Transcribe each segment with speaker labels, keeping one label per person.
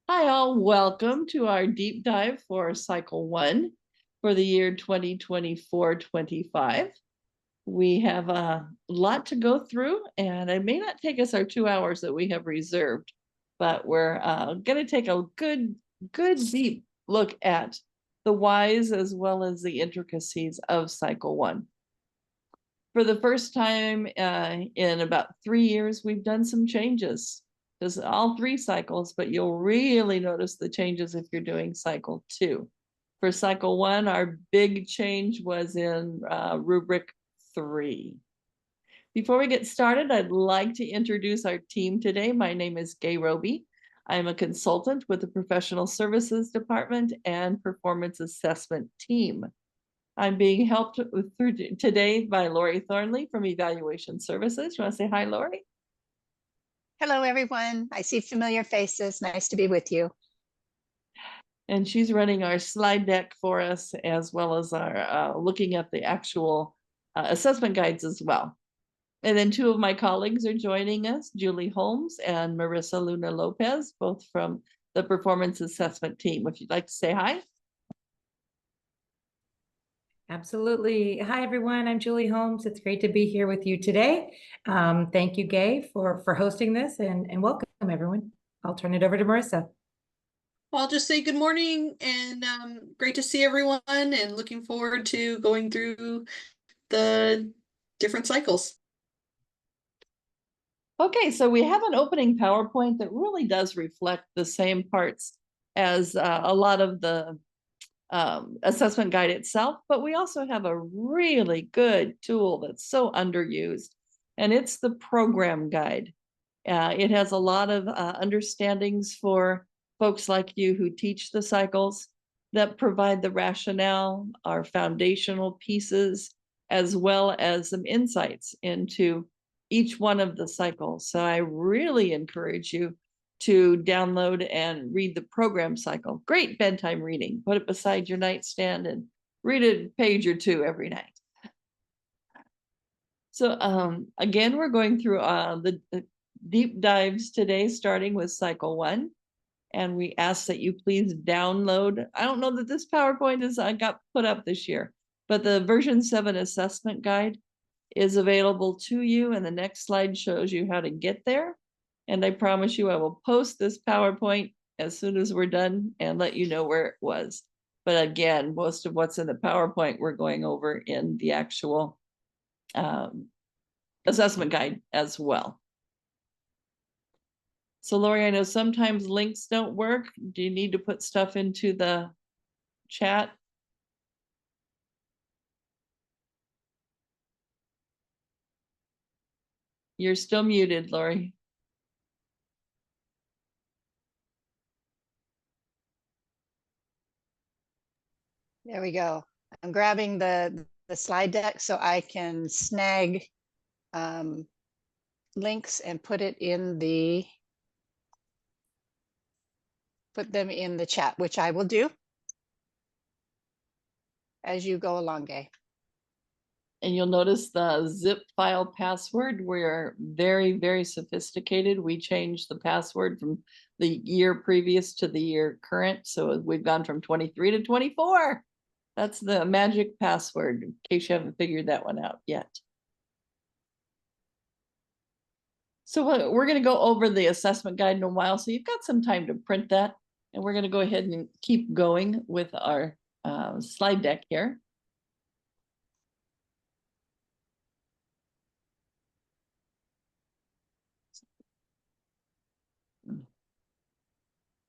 Speaker 1: Hi, all. Welcome to our deep dive for Cycle 1 for the year 2024-25. We have a lot to go through, and it may not take us our 2 hours that we have reserved, but we're going to take a good deep look at the whys as well as the intricacies of Cycle 1. For the first time in about 3 years, we've done some changes. There's all 3 cycles, but you'll really notice the changes if you're doing cycle 2. For cycle 1, our big change was in rubric 3. Before we get started, I'd like to introduce our team today. My name is Gay Roby. I'm a consultant with the Professional Services Department and Performance Assessment Team. I'm being helped through today by Lori Thornley from Evaluation Services. You want to say hi, Lori?
Speaker 2: Hello, everyone. I see familiar faces. Nice to be with you.
Speaker 1: And she's running our slide deck for us, as well as our looking at the actual assessment guides as well. And then 2 of my colleagues are joining us, Julie Holmes and Marissa Luna Lopez, both from the Performance Assessment Team. If you'd like to say hi.
Speaker 3: Absolutely. Hi, everyone. I'm Julie Holmes. It's great to be here with you today. Thank you, Gay, for hosting this, and welcome, everyone. I'll turn it over to Marissa.
Speaker 4: Well, I'll just say good morning and great to see everyone and looking forward to going through the different cycles.
Speaker 1: Okay, so we have an opening PowerPoint that really does reflect the same parts as a lot of the assessment guide itself, but we also have a really good tool that's so underused, and it's the program guide. It has a lot of understandings for folks like you who teach the cycles that provide the rationale, our foundational pieces, as well as some insights into each one of the cycles. So I really encourage you to download and read the program cycle. Great bedtime reading. Put it beside your nightstand and read a page or 2 every night. So again, we're going through the deep dives today, starting with cycle 1. And we ask that you please download. I don't know that this PowerPoint got put up this year, but the version 7 assessment guide is available to you. And the next slide shows you how to get there. And I promise you, I will post this PowerPoint as soon as we're done and let you know where it was. But again, most of what's in the PowerPoint, we're going over in the actual assessment guide as well. So Lori, I know sometimes links don't work. Do you need to put stuff into the chat? You're still muted, Lori.
Speaker 2: There we go. I'm grabbing the slide deck so I can snag links and put them in the chat, which I will do as you go along, Gay.
Speaker 1: And you'll notice the zip file password. We're very sophisticated. We changed the password from the year previous to the year current. So we've gone from 23 to 24. That's the magic password, in case you haven't figured that one out yet. So we're going to go over the assessment guide in a while. So you've got some time to print that. And we're going to go ahead and keep going with our slide deck here.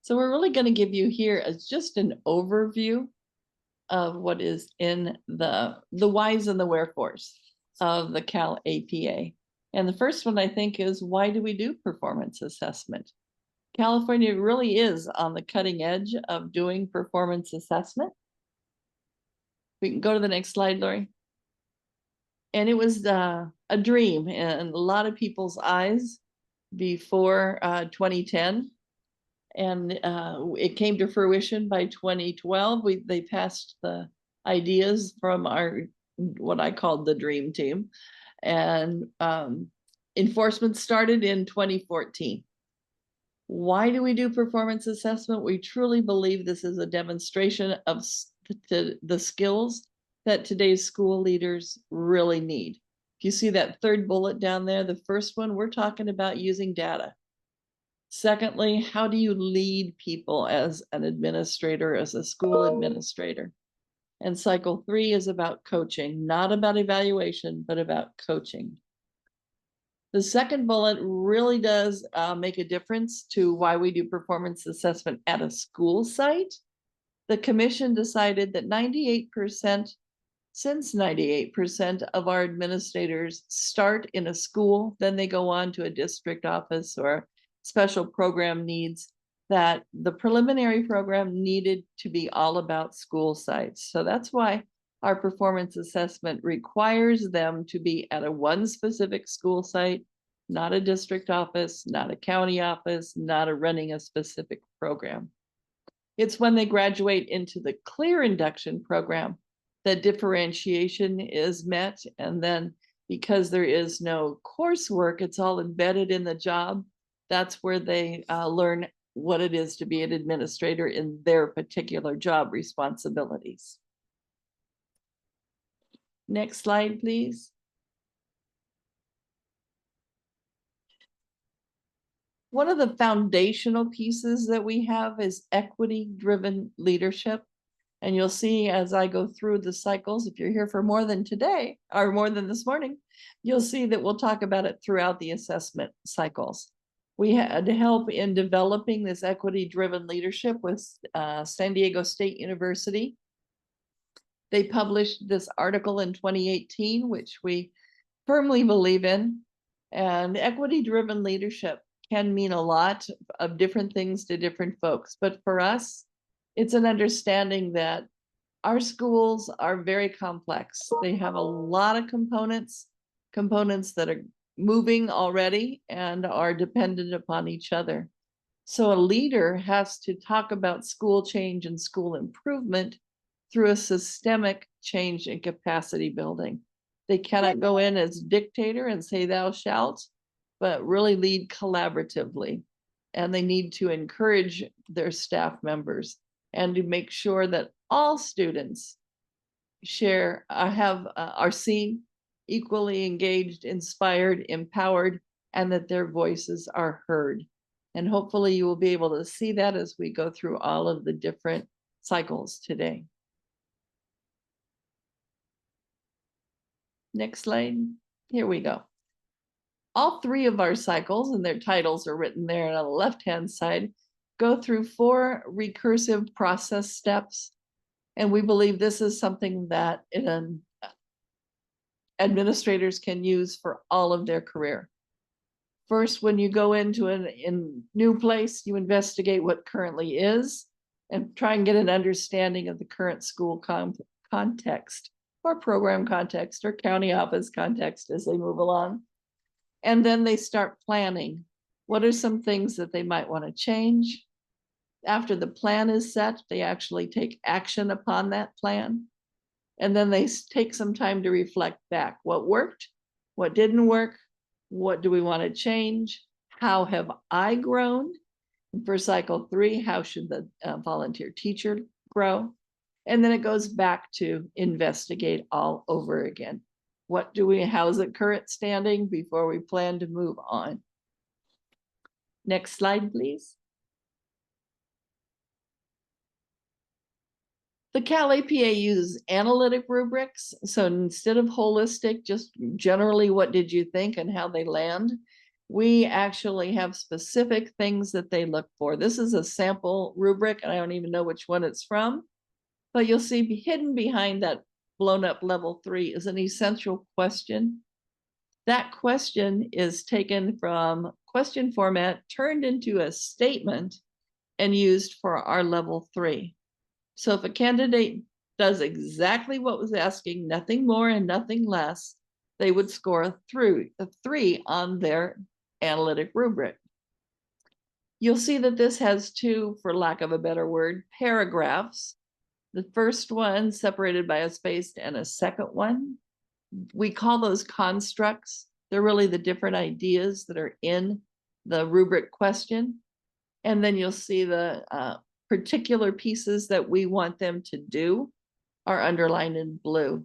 Speaker 1: So we're really going to give you here as just an overview of what is in the whys and the wherefores of the CalAPA. And the first one, I think, is why do we do performance assessment? California really is on the cutting edge of doing performance assessment. We can go to the next slide, Lori. And it was a dream in a lot of people's eyes before 2010. And it came to fruition by 2012. They passed the ideas from what I called the dream team, and enforcement started in 2014. Why do we do performance assessment? We truly believe this is a demonstration of the skills that today's school leaders really need. If you see that third bullet down there, the first one, we're talking about using data. Secondly, how do you lead people as an administrator, as a school administrator? And cycle 3 is about coaching, not about evaluation, but about coaching. The second bullet really does make a difference to why we do performance assessment at a school site. The commission decided that 98%, since 98% of our administrators start in a school, then they go on to a district office or special program needs, that the preliminary program needed to be all about school sites. So that's why our performance assessment requires them to be at a one specific school site, not a district office, not a county office, not a running a specific program. It's when they graduate into the clear induction program that differentiation is met. And then because there is no coursework, it's all embedded in the job. That's where they learn what it is to be an administrator in their particular job responsibilities. Next slide, please. One of the foundational pieces that we have is equity-driven leadership. And you'll see as I go through the cycles, if you're here for more than today or more than this morning, you'll see that we'll talk about it throughout the assessment cycles. We had help in developing this equity-driven leadership with San Diego State University. They published this article in 2018, which we firmly believe in. And equity-driven leadership can mean a lot of different things to different folks. But for us, it's an understanding that our schools are very complex. They have a lot of components that are moving already and are dependent upon each other. So a leader has to talk about school change and school improvement through a systemic change in capacity building. They cannot go in as dictator and say thou shalt, but really lead collaboratively. And they need to encourage their staff members and to make sure that all students are seen, equally engaged, inspired, empowered, and that their voices are heard. And hopefully you will be able to see that as we go through all of the different cycles today. Next slide. Here we go. All 3 of our cycles, and their titles are written there on the left-hand side, go through 4 recursive process steps. And we believe this is something that administrators can use for all of their career. First, when you go into a new place, you investigate what currently is and try and get an understanding of the current school context or program context or county office context as they move along. And then they start planning. What are some things that they might want to change? After the plan is set, they actually take action upon that plan. And then they take some time to reflect back. What worked? What didn't work? What do we want to change? How have I grown? And for cycle 3, how should the volunteer teacher grow? And then it goes back to investigate all over again. How's it current standing before we plan to move on? Next slide, please. The CalAPA uses analytic rubrics. So instead of holistic, just generally what did you think and how they land, we actually have specific things that they look for. This is a sample rubric, and I don't even know which one it's from, but you'll see hidden behind that blown up level 3 is an essential question. That question is taken from question format, turned into a statement, and used for our level 3. So if a candidate does exactly what was asking, nothing more and nothing less, they would score a 3 on their analytic rubric. You'll see that this has 2, for lack of a better word, paragraphs. The first one separated by a space and a second one. We call those constructs. They're really the different ideas that are in the rubric question. And then you'll see the particular pieces that we want them to do are underlined in blue.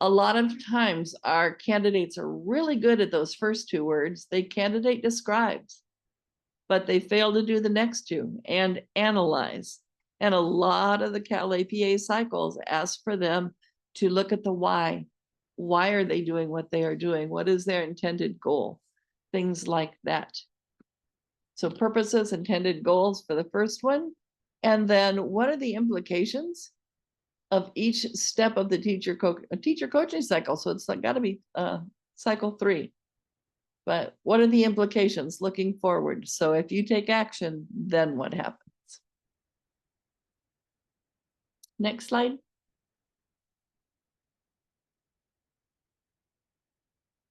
Speaker 1: A lot of times our candidates are really good at those first two words. They candidate describes, but they fail to do the next two and analyze. And a lot of the CalAPA cycles ask for them to look at the why. Why are they doing what they are doing? What is their intended goal? Things like that. So purposes, intended goals for the first one. And then what are the implications of each step of the teacher coaching cycle? So it's like got to be cycle 3. But what are the implications looking forward? So if you take action, then what happens? Next slide.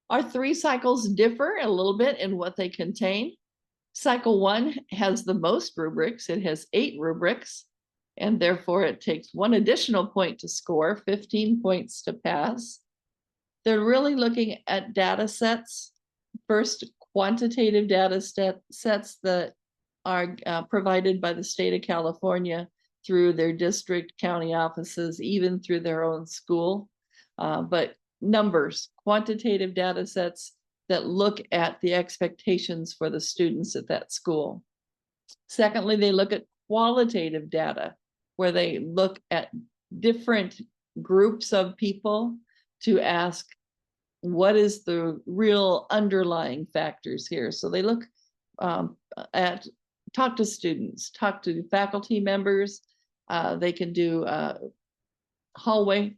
Speaker 1: Our 3 cycles differ a little bit in what they contain. Cycle 1 has the most rubrics. It has 8 rubrics, and therefore it takes 1 additional point to score, 15 points to pass. They're really looking at data sets. First, quantitative data sets that are provided by the state of California through their district, county offices, even through their own school. But numbers, quantitative data sets that look at the expectations for the students at that school. Secondly, they look at qualitative data, where they look at different groups of people to ask, what is the real underlying factors here? So they look at, talk to students, talk to faculty members. They can do hallway,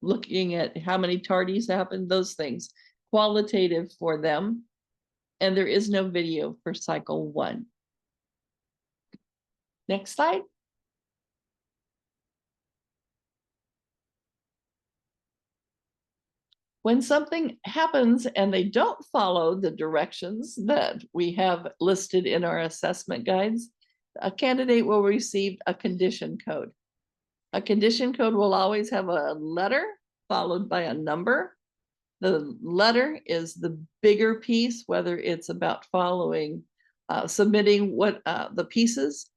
Speaker 1: looking at how many tardies happen, those things, qualitative for them. And there is no video for cycle 1. Next slide. When something happens and they don't follow the directions that we have listed in our assessment guides, a candidate will receive a condition code. A condition code will always have a letter followed by a number. The letter is the bigger piece, whether it's about following, submitting what the pieces,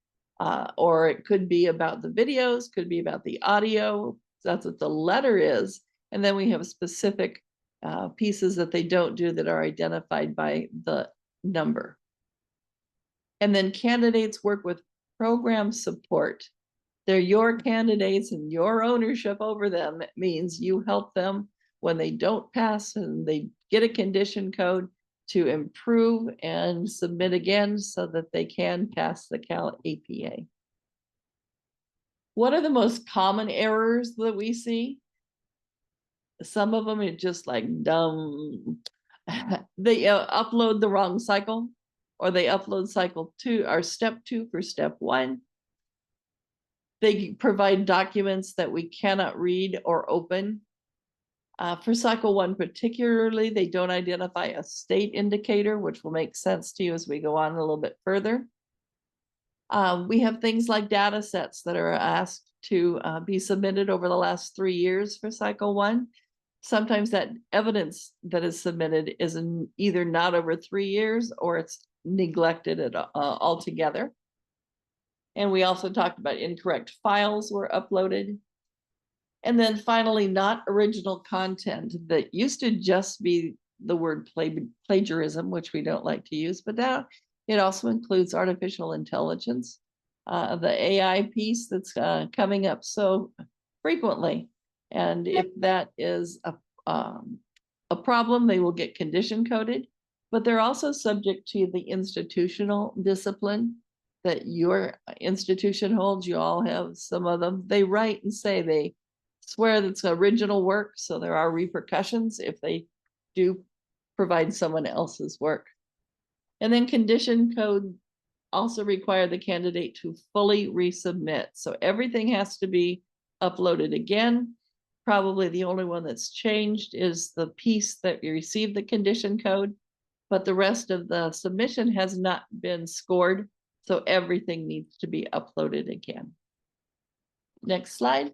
Speaker 1: or it could be about the videos, could be about the audio. That's what the letter is. And then we have specific pieces that they don't do that are identified by the number. And then candidates work with program support. They're your candidates, and your ownership over them means you help them when they don't pass and they get a condition code to improve and submit again so that they can pass the CalAPA. What are the most common errors that we see? Some of them are just like dumb. They upload the wrong cycle, or they upload cycle 2 or step 2 for step 1. They provide documents that we cannot read or open. For cycle 1 particularly, they don't identify a state indicator, which will make sense to you as we go on a little bit further. We have things like data sets that are asked to be submitted over the last 3 years for cycle 1. Sometimes that evidence that is submitted is either not over 3 years or it's neglected altogether. And we also talked about incorrect files were uploaded. And then finally, not original content. That used to just be the word plagiarism, which we don't like to use, but now it also includes artificial intelligence, the AI piece that's coming up so frequently. And if that is a problem, they will get condition coded, but they're also subject to the institutional discipline that your institution holds. You all have some of them. They write and say they swear that's original work, so there are repercussions if they do provide someone else's work. And then condition code also require the candidate to fully resubmit. So everything has to be uploaded again. Probably the only one that's changed is the piece that you received the condition code, but the rest of the submission has not been scored. So everything needs to be uploaded again. Next slide.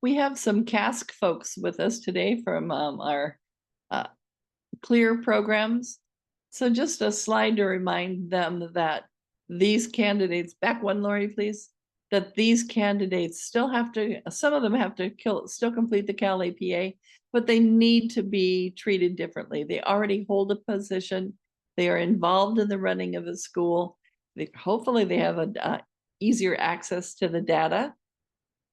Speaker 1: We have some CASC folks with us today from our CLEAR programs. So just a slide to remind them that these candidates, back one, Lori, please, that these candidates still have to, some of them have to still complete the CalAPA, but they need to be treated differently. They already hold a position. They are involved in the running of a school. Hopefully they have a easier access to the data,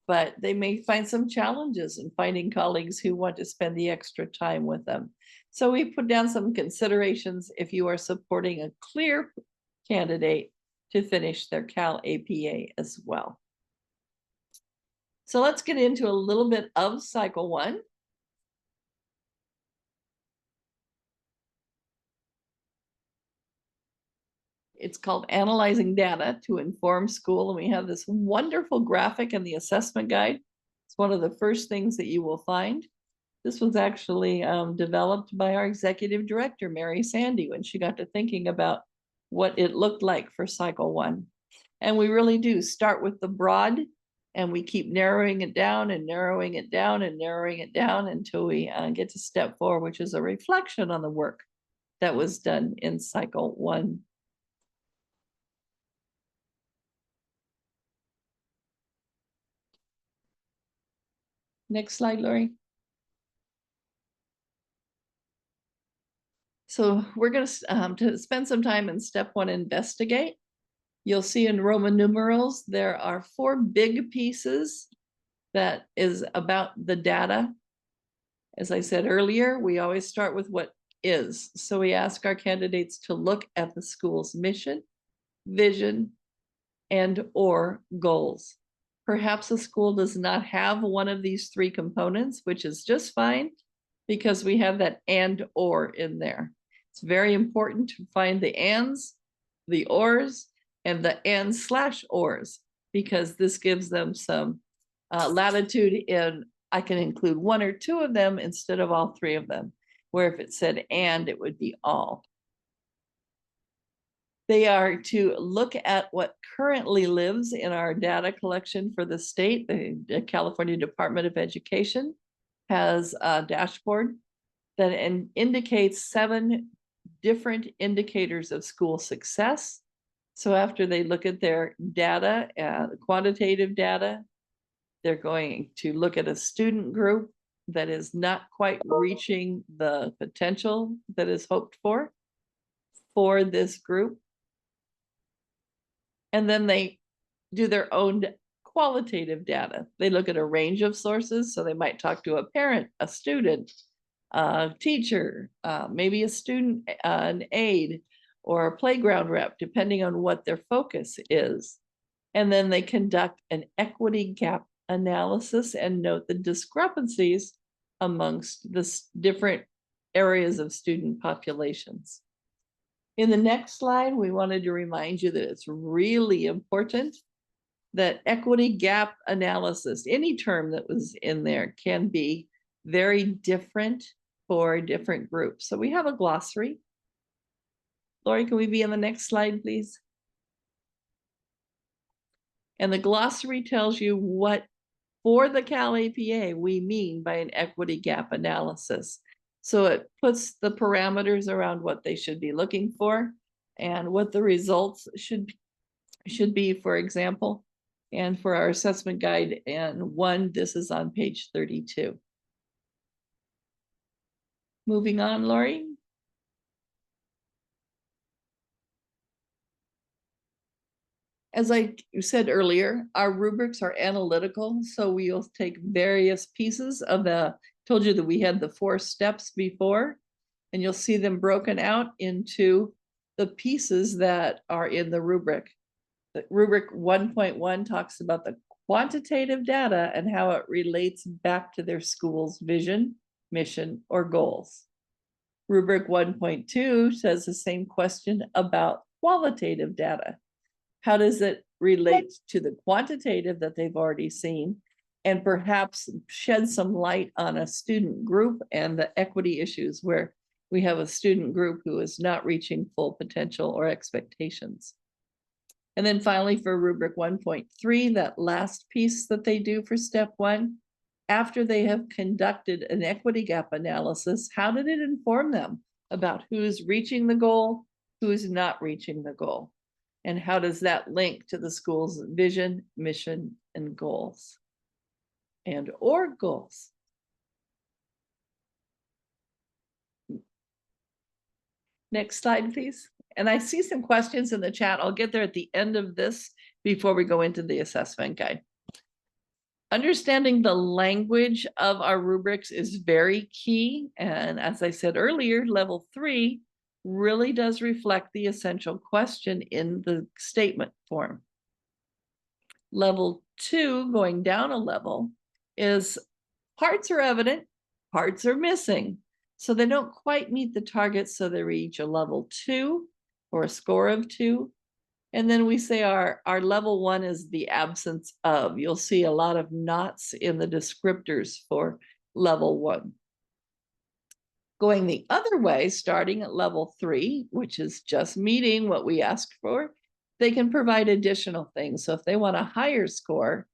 Speaker 1: but they may find some challenges in finding colleagues who want to spend the extra time with them. So we put down some considerations if you are supporting a CLEAR candidate to finish their CalAPA as well. So let's get into a little bit of cycle 1. It's called Analyzing Data to Inform School. And we have this wonderful graphic in the assessment guide. It's one of the first things that you will find. This was actually developed by our executive director, Mary Sandy, when she got to thinking about what it looked like for cycle 1. And we really do start with the broad, and we keep narrowing it down and narrowing it down and narrowing it down until we get to step 4, which is a reflection on the work that was done in cycle 1. Next slide, Lori. So we're going to spend some time in step 1, investigate. You'll see in Roman numerals, there are 4 big pieces that is about the data. As I said earlier, we always start with what is. So we ask our candidates to look at the school's mission, vision, and or goals. Perhaps a school does not have one of these 3 components, which is just fine because we have that and or in there. It's very important to find the ands, the ors, and the and/ors, because this gives them some latitude in, I can include 1 or 2 of them instead of all 3 of them, where if it said and, it would be all. They are to look at what currently lives in our data collection for the state. The California Department of Education has a dashboard that indicates 7 different indicators of school success. So after they look at their data, quantitative data, they're going to look at a student group that is not quite reaching the potential that is hoped for this group. And then they do their own qualitative data. They look at a range of sources. So they might talk to a parent, a student, a teacher, maybe a student, an aide, or a playground rep, depending on what their focus is. And then they conduct an equity gap analysis and note the discrepancies amongst the different areas of student populations. In the next slide, we wanted to remind you that it's really important that equity gap analysis, any term that was in there, can be very different for different groups. So we have a glossary. Lori, can we be on the next slide, please? And the glossary tells you what, for the CalAPA, we mean by an equity gap analysis. So it puts the parameters around what they should be looking for and what the results should be, for example. And for our assessment guide and 1, this is on page 32. Moving on, Lori. As I said earlier, our rubrics are analytical, so we'll take various pieces of told you that we had the 4 steps before, and you'll see them broken out into the pieces that are in the rubric. The rubric 1.1 talks about the quantitative data and how it relates back to their school's vision, mission, or goals. Rubric 1.2 says the same question about qualitative data. How does it relate to the quantitative that they've already seen, and perhaps shed some light on a student group and the equity issues where we have a student group who is not reaching full potential or expectations. And then finally for rubric 1.3, that last piece that they do for step 1, after they have conducted an equity gap analysis, how did it inform them about who's reaching the goal, who's not reaching the goal? And how does that link to the school's vision, mission, and goals? And or goals. Next slide, please. And I see some questions in the chat. I'll get there at the end of this before we go into the assessment guide. Understanding the language of our rubrics is very key. And as I said earlier, level 3 really does reflect the essential question in the statement form. Level 2, going down a level, is parts are evident, parts are missing. So they don't quite meet the target, so they reach a level 2 or a score of 2. And then we say our level 1 is the absence of. You'll see a lot of knots in the descriptors for level 1. Going the other way, starting at level 3, which is just meeting what we asked for, they can provide additional things. So if they want a higher score,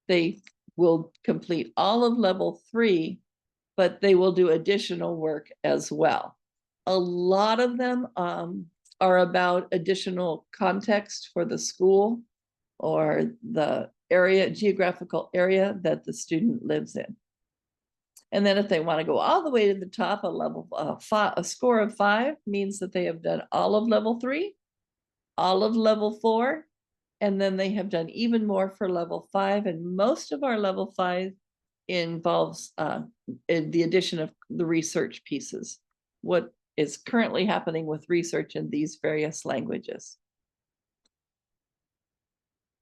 Speaker 1: they will complete all of level 3, but they will do additional work as well. A lot of them are about additional context for the school or the area, geographical area that the student lives in. And then if they want to go all the way to the top, a score of 5 means that they have done all of level 3, all of level 4, and then they have done even more for level 5. And most of our level 5 involves in the addition of the research pieces, what is currently happening with research in these various languages.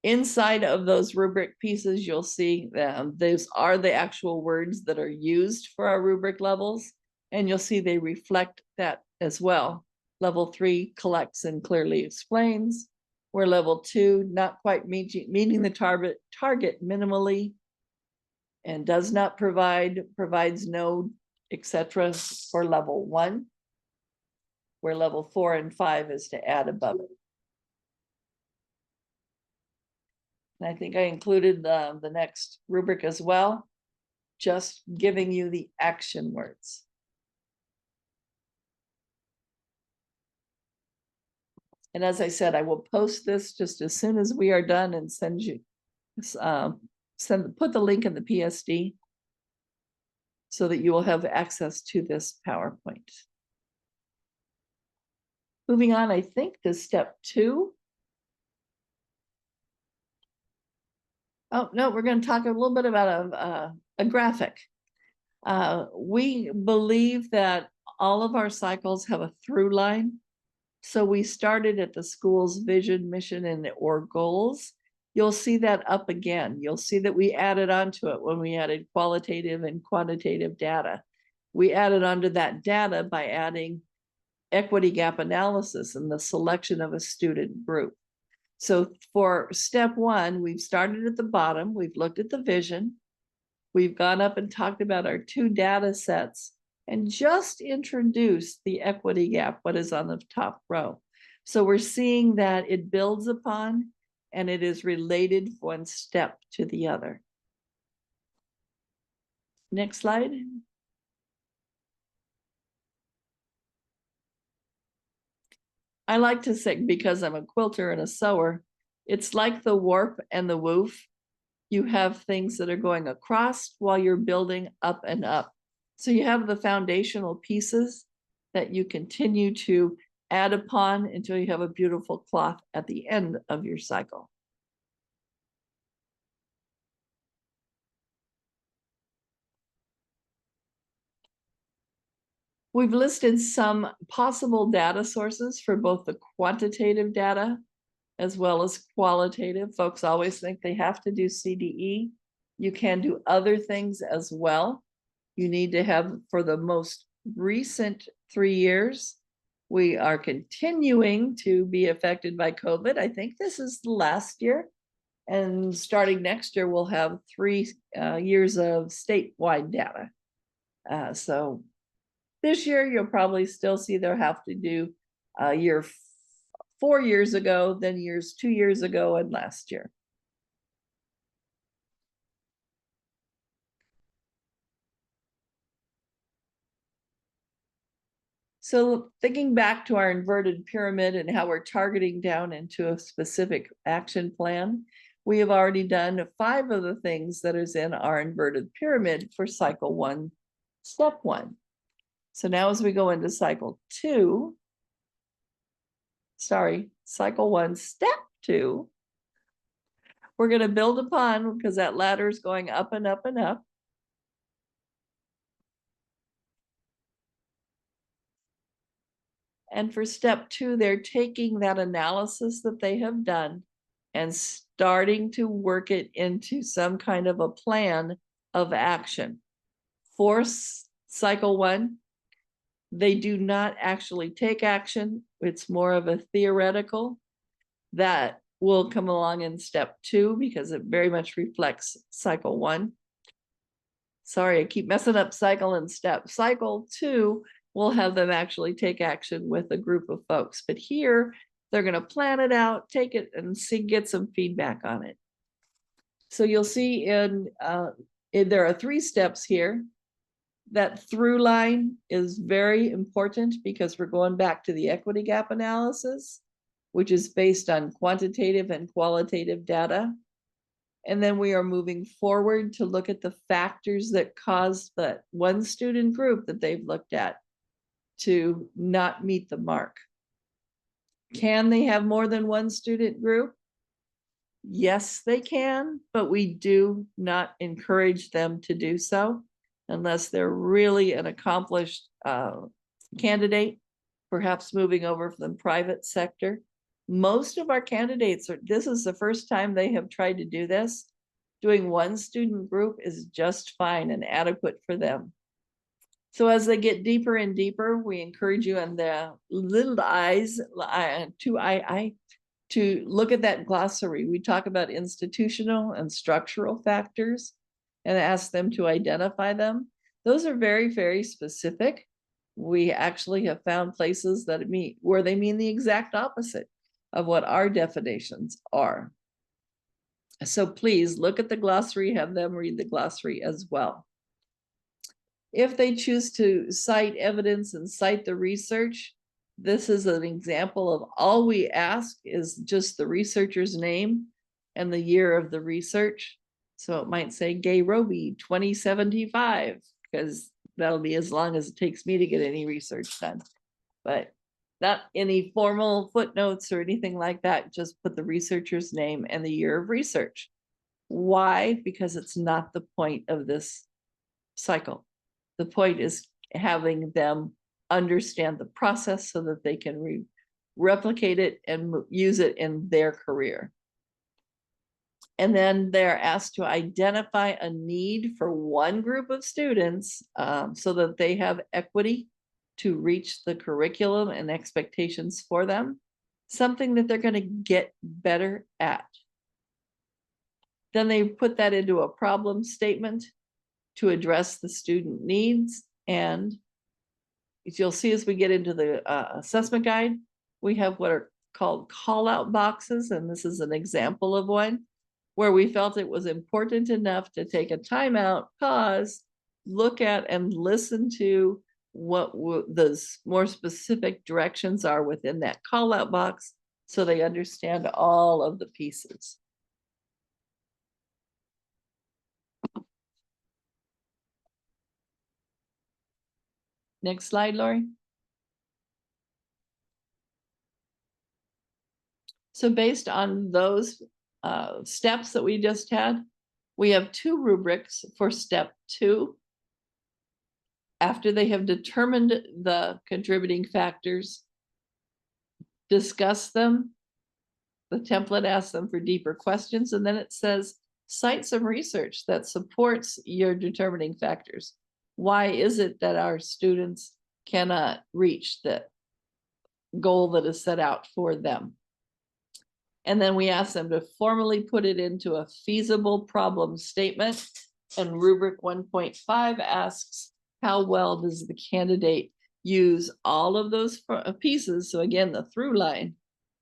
Speaker 1: Inside of those rubric pieces, you'll see those are the actual words that are used for our rubric levels, and you'll see they reflect that as well. Level 3 collects and clearly explains, where level 2 not quite meeting the target minimally, and does not provides no, etc. for level 1, where level 4 and 5 is to add above it. And I think I included the next rubric as well, just giving you the action words. And as I said, I will post this just as soon as we are done and send you, put the link in the PSD so that you will have access to this PowerPoint. Moving on, I think, to step 2. Oh, no, we're going to talk a little bit about a graphic. We believe that all of our cycles have a through line. So we started at the school's vision, mission, and or goals. You'll see that up again. You'll see that we added onto it when we added qualitative and quantitative data. We added onto that data by adding equity gap analysis and the selection of a student group. So for step 1, we've started at the bottom. We've looked at the vision. We've gone up and talked about our 2 data sets and just introduced the equity gap, what is on the top row. So we're seeing that it builds upon and it is related one step to the other. Next slide. I like to say, because I'm a quilter and a sewer, it's like the warp and the woof. You have things that are going across while you're building up and up. So you have the foundational pieces that you continue to add upon until you have a beautiful cloth at the end of your cycle. We've listed some possible data sources for both the quantitative data as well as qualitative. Folks always think they have to do CDE. You can do other things as well. You need to have, for the most recent 3 years, we are continuing to be affected by COVID. I think this is the last year. And starting next year, we'll have 3 years of statewide data. So this year, you'll probably still see they'll have to do year 4 years ago, then years 2 years ago, and last year. So thinking back to our inverted pyramid and how we're targeting down into a specific action plan, we have already done 5 of the things that is in our inverted pyramid for cycle 1, step 1. So now as we go into cycle 1, step 2, we're going to build upon, because that ladder is going up and up and up. And for step 2, they're taking that analysis that they have done and starting to work it into some kind of a plan of action. For cycle 1, they do not actually take action. It's more of a theoretical that will come along in step 2 because it very much reflects cycle 1. Sorry, I keep messing up cycle and step. Cycle 2 will have them actually take action with a group of folks. But here, they're going to plan it out, take it, and get some feedback on it. So you'll see there are 3 steps here. That through line is very important because we're going back to the equity gap analysis, which is based on quantitative and qualitative data. And then we are moving forward to look at the factors that caused that one student group that they've looked at to not meet the mark. Can they have more than one student group? Yes, they can, but we do not encourage them to do so unless they're really an accomplished candidate, perhaps moving over from the private sector. Most of our candidates this is the first time they have tried to do this. Doing one student group is just fine and adequate for them. So as they get deeper and deeper, we encourage you on the little eyes, to look at that glossary. We talk about institutional and structural factors and ask them to identify them. Those are very, very specific. We actually have found places that where they mean the exact opposite of what our definitions are. So please look at the glossary, have them read the glossary as well. If they choose to cite evidence and cite the research, this is an example of all we ask is just the researcher's name and the year of the research. So it might say Gay Roby 2075, because that'll be as long as it takes me to get any research done. But not any formal footnotes or anything like that. Just put the researcher's name and the year of research. Why? Because it's not the point of this cycle. The point is having them understand the process so that they can replicate it and use it in their career. And then they're asked to identify a need for one group of students so that they have equity to reach the curriculum and expectations for them, something that they're going to get better at. Then they put that into a problem statement to address the student needs. And as you'll see as we get into the assessment guide, we have what are called call-out boxes. And this is an example of one where we felt it was important enough to take a timeout, pause, look at and listen to what those more specific directions are within that call-out box so they understand all of the pieces. Next slide, Lori. So based on those steps that we just had, we have 2 rubrics for step 2. After they have determined the contributing factors, discuss them, the template asks them for deeper questions, and then it says, cite some research that supports your determining factors. Why is it that our students cannot reach the goal that is set out for them? And then we ask them to formally put it into a feasible problem statement. And rubric 1.5 asks, how well does the candidate use all of those pieces? So again, the through line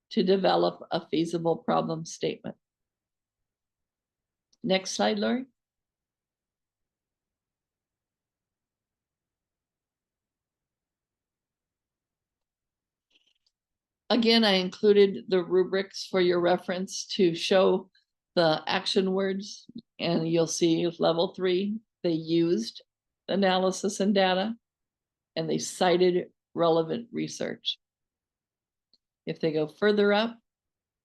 Speaker 1: to develop a feasible problem statement. Next slide, Lori. Again, I included the rubrics for your reference to show the action words, and you'll see level 3, they used analysis and data, and they cited relevant research. If they go further up,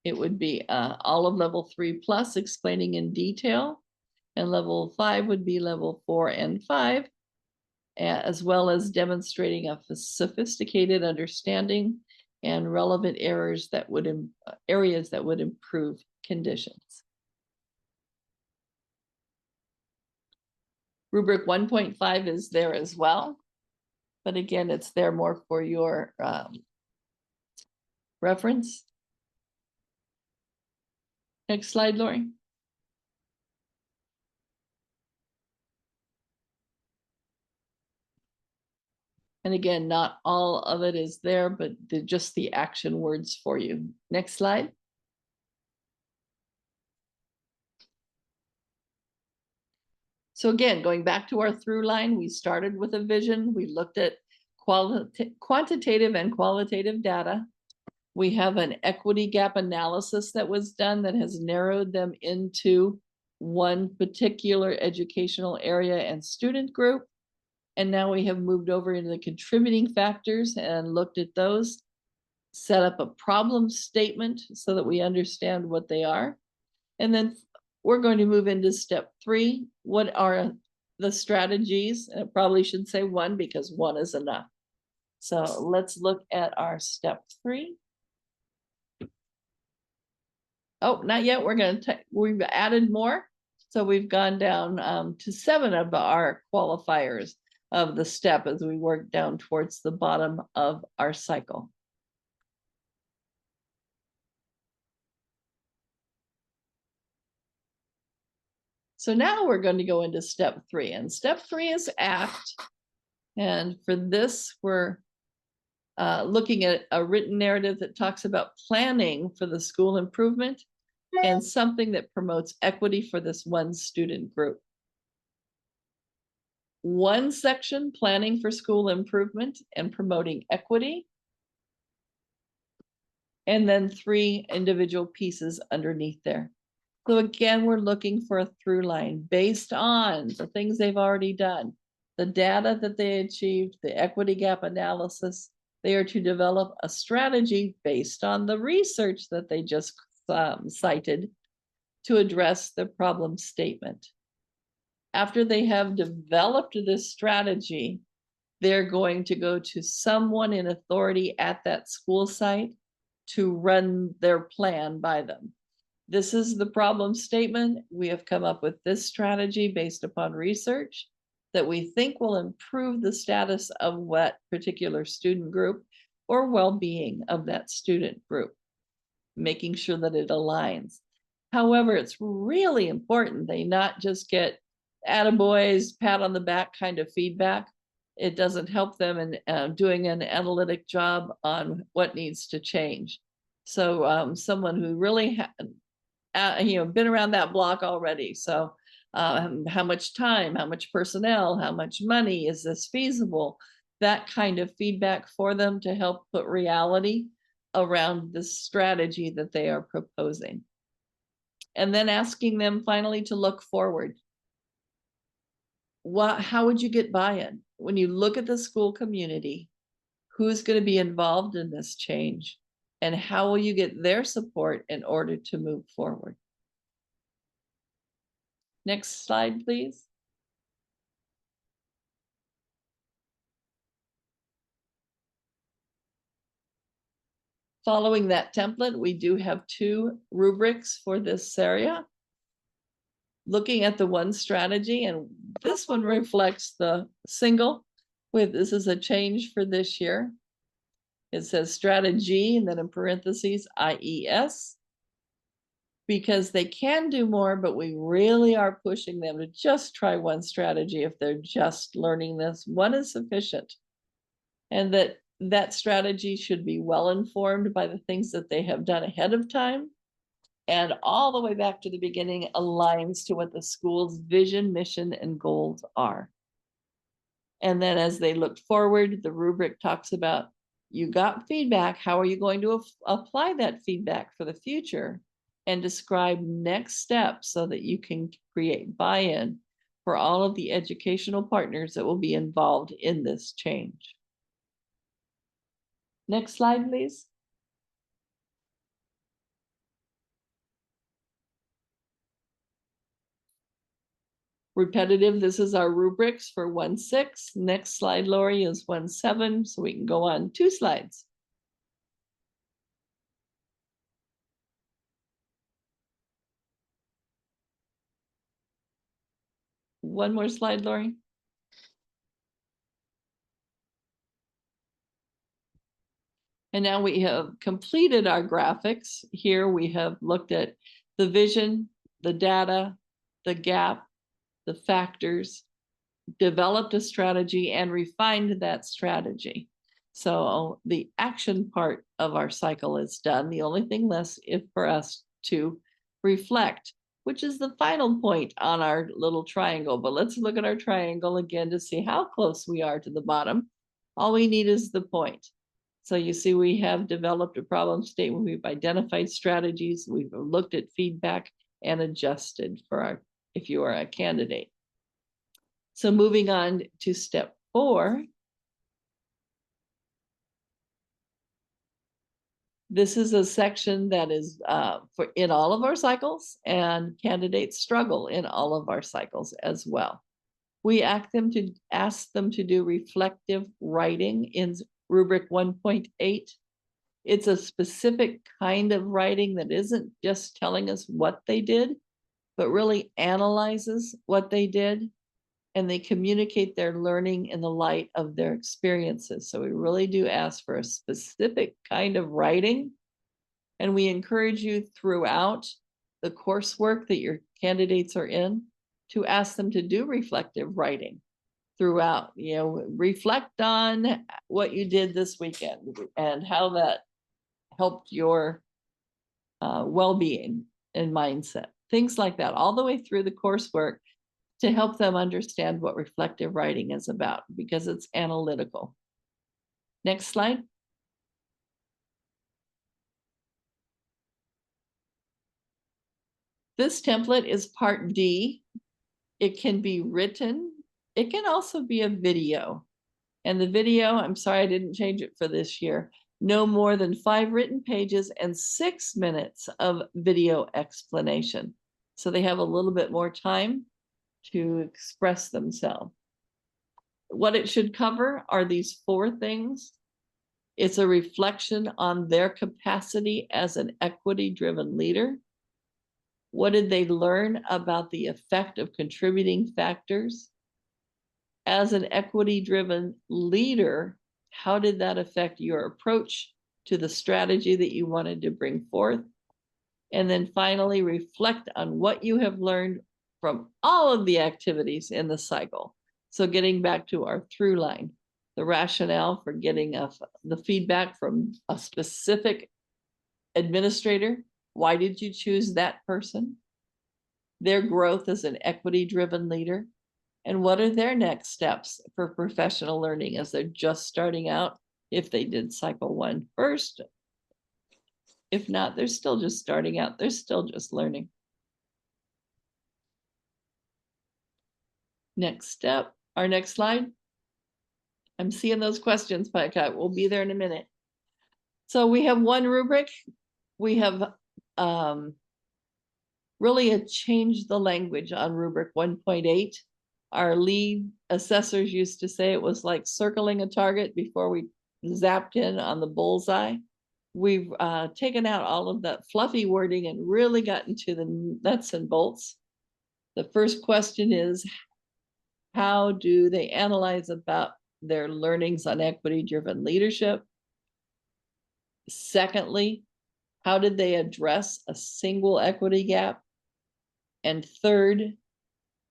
Speaker 1: it would be all of level 3 plus explaining in detail, and level 5 would be level 4 and 5, as well as demonstrating a sophisticated understanding and relevant areas that would improve conditions. Rubric 1.5 is there as well, but again, it's there more for your reference. Next slide, Lori. And again, not all of it is there, but just the action words for you. Next slide. So again, going back to our through line, we started with a vision. We looked at quantitative and qualitative data. We have an equity gap analysis that was done that has narrowed them into one particular educational area and student group. And now we have moved over into the contributing factors and looked at those, set up a problem statement so that we understand what they are. And then we're going to move into step 3. What are the strategies? And I probably should say 1 because 1 is enough. So let's look at our step 3. Oh, not yet. We've added more. So we've gone down to 7 of our qualifiers of the step as we work down towards the bottom of our cycle. So now we're going to go into step 3, and step 3 is act. And for this, we're looking at a written narrative that talks about planning for the school improvement and something that promotes equity for this one student group. 1 section, planning for school improvement and promoting equity. And then 3 individual pieces underneath there. So again, we're looking for a through line based on the things they've already done, the data that they achieved, the equity gap analysis. They are to develop a strategy based on the research that they just cited to address the problem statement. After they have developed this strategy, they're going to go to someone in authority at that school site to run their plan by them. This is the problem statement. We have come up with this strategy based upon research that we think will improve the status of what particular student group or well-being of that student group, making sure that it aligns. However, it's really important they not just get attaboys, pat on the back kind of feedback. It doesn't help them in doing an analytic job on what needs to change. So someone who really been around that block already. So how much time, how much personnel, how much money, is this feasible? That kind of feedback for them to help put reality around the strategy that they are proposing. And then asking them finally to look forward. How would you get buy-in? When you look at the school community, who's going to be involved in this change? And how will you get their support in order to move forward? Next slide, please. Following that template, we do have 2 rubrics for this area. Looking at the 1 strategy, and this one reflects the single this is a change for this year. It says strategy, and then in parentheses, IES, because they can do more, but we really are pushing them to just try 1 strategy. If they're just learning this, 1 is sufficient. And that strategy should be well informed by the things that they have done ahead of time, and all the way back to the beginning aligns to what the school's vision, mission, and goals are. And then as they look forward, the rubric talks about You got feedback. How are you going to apply that feedback for the future? And describe next steps so that you can create buy-in for all of the educational partners that will be involved in this change. Next slide, please. Repetitive, this is our rubrics for 1-6. Next slide, Lori, is 1-7, so we can go on 2 slides. One more slide, Lori. And now we have completed our graphics. Here we have looked at the vision, the data, the gap, the factors, developed a strategy and refined that strategy. So the action part of our cycle is done. The only thing left is for us to reflect, which is the final point on our little triangle. But let's look at our triangle again to see how close we are to the bottom. All we need is the point. So you see, we have developed a problem statement. We've identified strategies. We've looked at feedback and adjusted for our, if you are a candidate. So moving on to step 4. This is a section that is for in all of our cycles, and candidates struggle in all of our cycles as well. We ask them to do reflective writing in rubric 1.8. It's a specific kind of writing that isn't just telling us what they did, but really analyzes what they did, and they communicate their learning in the light of their experiences. So we really do ask for a specific kind of writing, and we encourage you throughout the coursework that your candidates are in to ask them to do reflective writing throughout. You know, reflect on what you did this weekend and how that helped your well-being and mindset, things like that, all the way through the coursework, to help them understand what reflective writing is about, because it's analytical. Next slide. This template is part D. It can be written. It can also be a video. And the video, I'm sorry, I didn't change it for this year. No more than 5 written pages and 6 minutes of video explanation. So they have a little bit more time to express themselves. What it should cover are these 4 things. It's a reflection on their capacity as an equity-driven leader. What did they learn about the effect of contributing factors? As an equity-driven leader, how did that affect your approach to the strategy that you wanted to bring forth? And then finally, reflect on what you have learned from all of the activities in the cycle. So getting back to our through line, the rationale for getting the feedback from a specific administrator. Why did you choose that person? Their growth as an equity-driven leader. And what are their next steps for professional learning as they're just starting out? If they did cycle 1 first, if not, they're still just starting out. They're still just learning. Next step, our next slide. I'm seeing those questions, but we'll be there in a minute. So we have 1 rubric. We have really changed the language on rubric 1.8. Our lead assessors used to say it was like circling a target before we zapped in on the bullseye. We've taken out all of that fluffy wording and really gotten to the nuts and bolts. The first question is, how do they analyze about their learnings on equity-driven leadership? Secondly, how did they address a single equity gap? And third,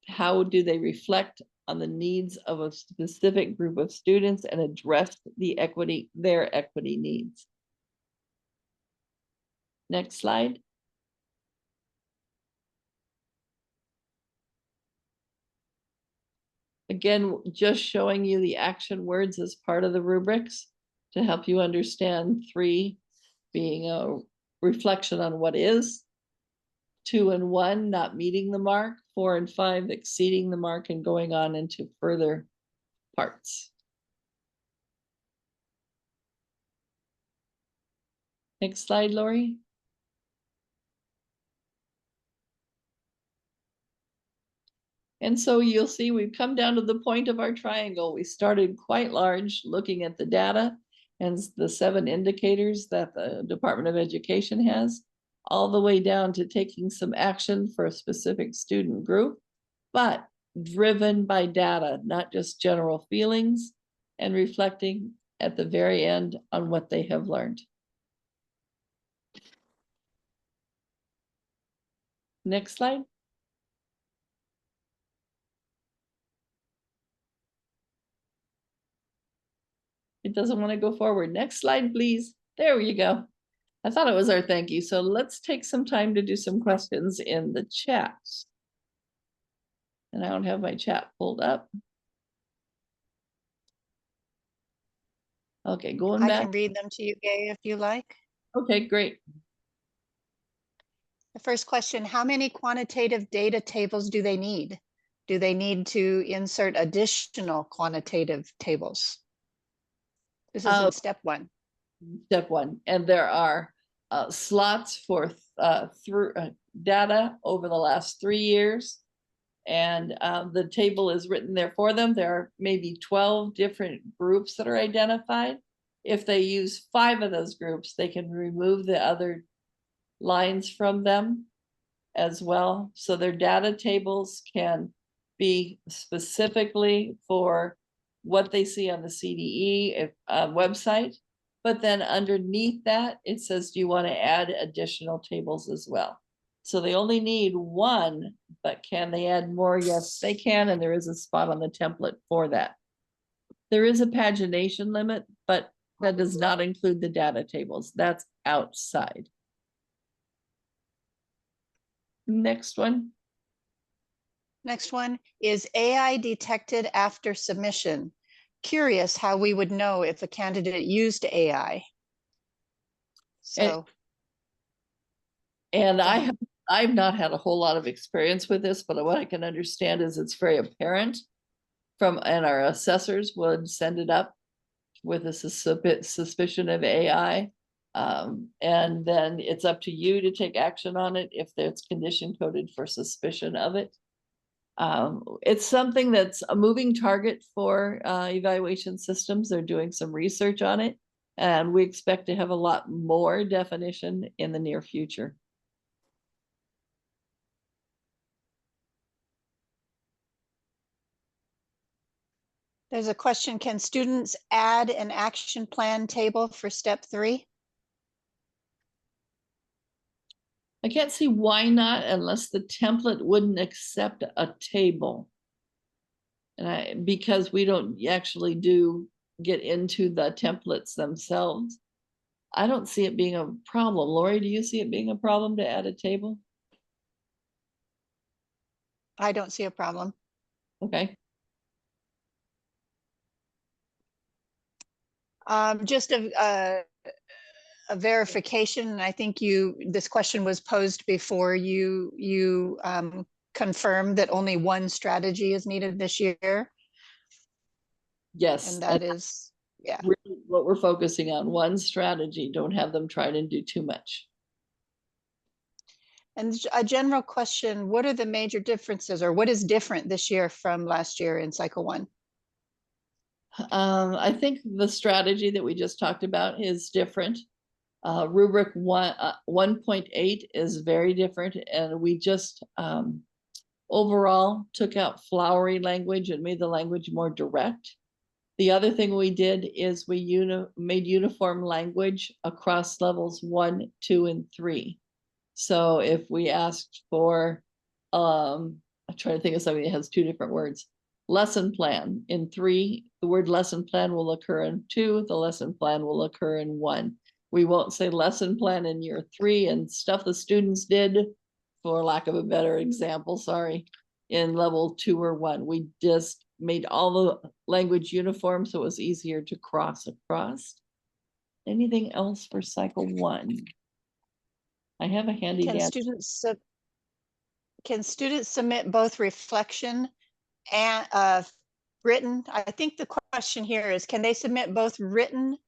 Speaker 1: how do they reflect on the needs of a specific group of students and address their equity needs? Next slide. Again, just showing you the action words as part of the rubrics to help you understand. 3 being a reflection on what is. 2 and 1 not meeting the mark. 4 and 5 exceeding the mark and going on into further parts. Next slide, Lori. And so you'll see we've come down to the point of our triangle. We started quite large, looking at the data and the 7 indicators that the Department of Education has, all the way down to taking some action for a specific student group, but driven by data, not just general feelings, and reflecting at the very end on what they have learned. Next slide. It doesn't want to go forward. Next slide, please. There you go. I thought it was our thank you. So let's take some time to do some questions in the chat. And I don't have my chat pulled up. Okay, going
Speaker 2: I
Speaker 1: back.
Speaker 2: can read them to you, Gay, if you like.
Speaker 1: Okay, great.
Speaker 2: The first question, how many quantitative data tables do they need? Do they need to insert additional quantitative tables? This is in step 1.
Speaker 1: Step 1. And there are slots for through data over the last 3 years. And the table is written there for them. There are maybe 12 different groups that are identified. If they use 5 of those groups, they can remove the other lines from them as well. So their data tables can be specifically for what they see on the CDE website. But then underneath that, it says, do you want to add additional tables as well? So they only need 1, but can they add more? Yes, they can. And there is a spot on the template for that. There is a pagination limit, but that does not include the data tables. That's outside. Next one.
Speaker 2: Next one, is AI detected after submission? Curious how we would know if a candidate used AI. So.
Speaker 1: And I've not had a whole lot of experience with this, but what I can understand is it's very apparent and our assessors would send it up with a suspicion of AI. And then it's up to you to take action on it if it's condition coded for suspicion of it. It's something that's a moving target for evaluation systems. They're doing some research on it, and we expect to have a lot more definition in the near future.
Speaker 2: There's a question, can students add an action plan table for step 3?
Speaker 1: I can't see why not, unless the template wouldn't accept a table. And because we don't actually get into the templates themselves, I don't see it being a problem. Lori, do you see it being a problem to add a table?
Speaker 2: I don't see a problem.
Speaker 1: Okay.
Speaker 2: Just a verification. I think this question was posed before you confirmed that only 1 strategy is needed this year.
Speaker 1: Yes.
Speaker 2: And that is, yeah.
Speaker 1: Really what we're focusing on, 1 strategy. Don't have them try to do too much.
Speaker 2: And a general question, what are the major differences, or what is different this year from last year in cycle 1?
Speaker 1: I think the strategy that we just talked about is different. Rubric 1.8 is very different, and we just overall took out flowery language and made the language more direct. The other thing we did is we made uniform language across levels 1, 2, and 3. So if we asked for, I'm trying to think of something that has 2 different words. Lesson plan in 3, the word lesson plan will occur in 2, the lesson plan will occur in 1. We won't say lesson plan in year 3 and stuff the students did, for lack of a better example, sorry, in level 2 or 1. We just made all the language uniform so it was easier to cross across. Anything else for cycle 1? I have a handy
Speaker 2: Can
Speaker 1: dandy.
Speaker 2: students submit both reflection and written? I think the question here is, can they submit both written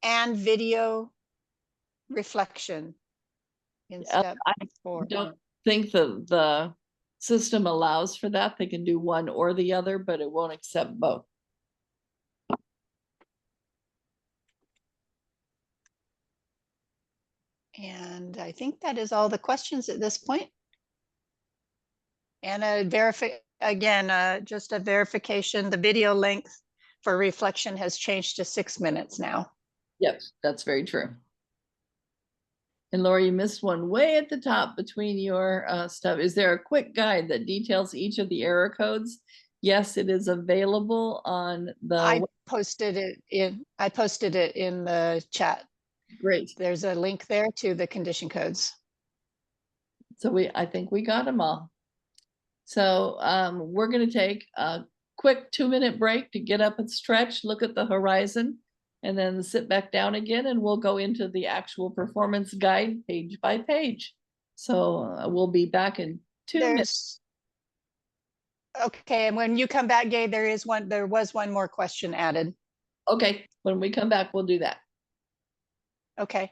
Speaker 2: and video reflection in step
Speaker 1: I
Speaker 2: 4?
Speaker 1: don't think the system allows for that. They can do one or the other, but it won't accept both.
Speaker 2: And I think that is all the questions at this point. And just a verification, the video length for reflection has changed to 6 minutes now.
Speaker 1: Yep, that's very true. And Laura, you missed one way at the top between your stuff. Is there a quick guide that details each of the error codes? Yes, it is available on the.
Speaker 2: I posted it in the chat.
Speaker 1: Great.
Speaker 2: There's a link there to the condition codes.
Speaker 1: So I think we got them all. So we're going to take a quick 2-minute break to get up and stretch, look at the horizon, and then sit back down again, and we'll go into the actual performance guide page by page. So we'll be back in 2 minutes.
Speaker 2: Okay, and when you come back, Gabe, there was one more question added.
Speaker 1: Okay, when we come back, we'll do that.
Speaker 2: Okay.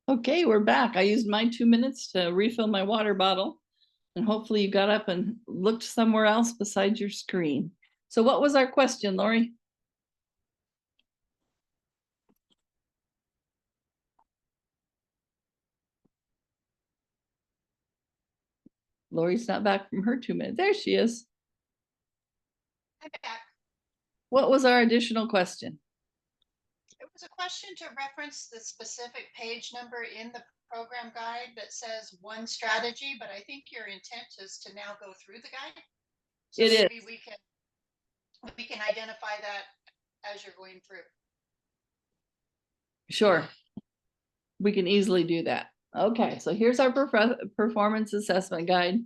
Speaker 1: Okay, we're back. I used my 2 minutes to refill my water bottle, and hopefully you got up and looked somewhere else besides your screen. So what was our question, Lori? Lori's not back from her 2 minutes. There she is.
Speaker 2: I'm back.
Speaker 1: What was our additional question?
Speaker 2: It was a question to reference the specific page number in the program guide that says one strategy, but I think your intent is to now go through the guide. So
Speaker 1: It is.
Speaker 2: maybe we can identify that as you're going through.
Speaker 1: Sure. We can easily do that. Okay, so here's our performance assessment guide.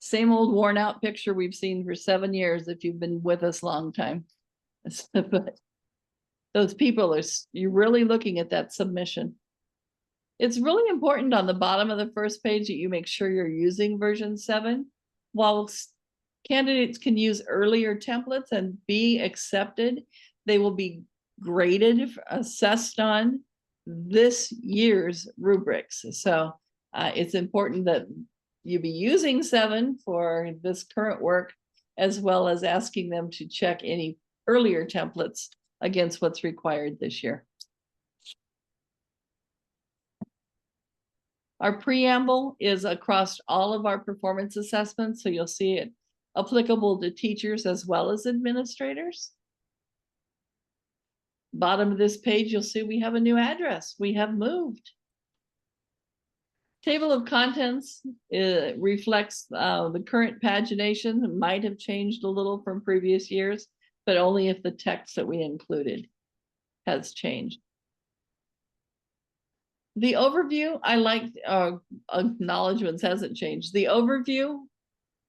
Speaker 1: Same old worn out picture we've seen for 7 years if you've been with us a long time. But those people you're really looking at that submission. It's really important on the bottom of the first page that you make sure you're using version 7. While candidates can use earlier templates and be accepted, they will be graded, assessed on this year's rubrics. So it's important that you be using 7 for this current work, as well as asking them to check any earlier templates against what's required this year. Our preamble is across all of our performance assessments, so you'll see it applicable to teachers as well as administrators. Bottom of this page, you'll see we have a new address. We have moved. Table of contents reflects the current pagination. It might have changed a little from previous years, but only if the text that we included has changed. The overview, I like acknowledgements hasn't changed. The overview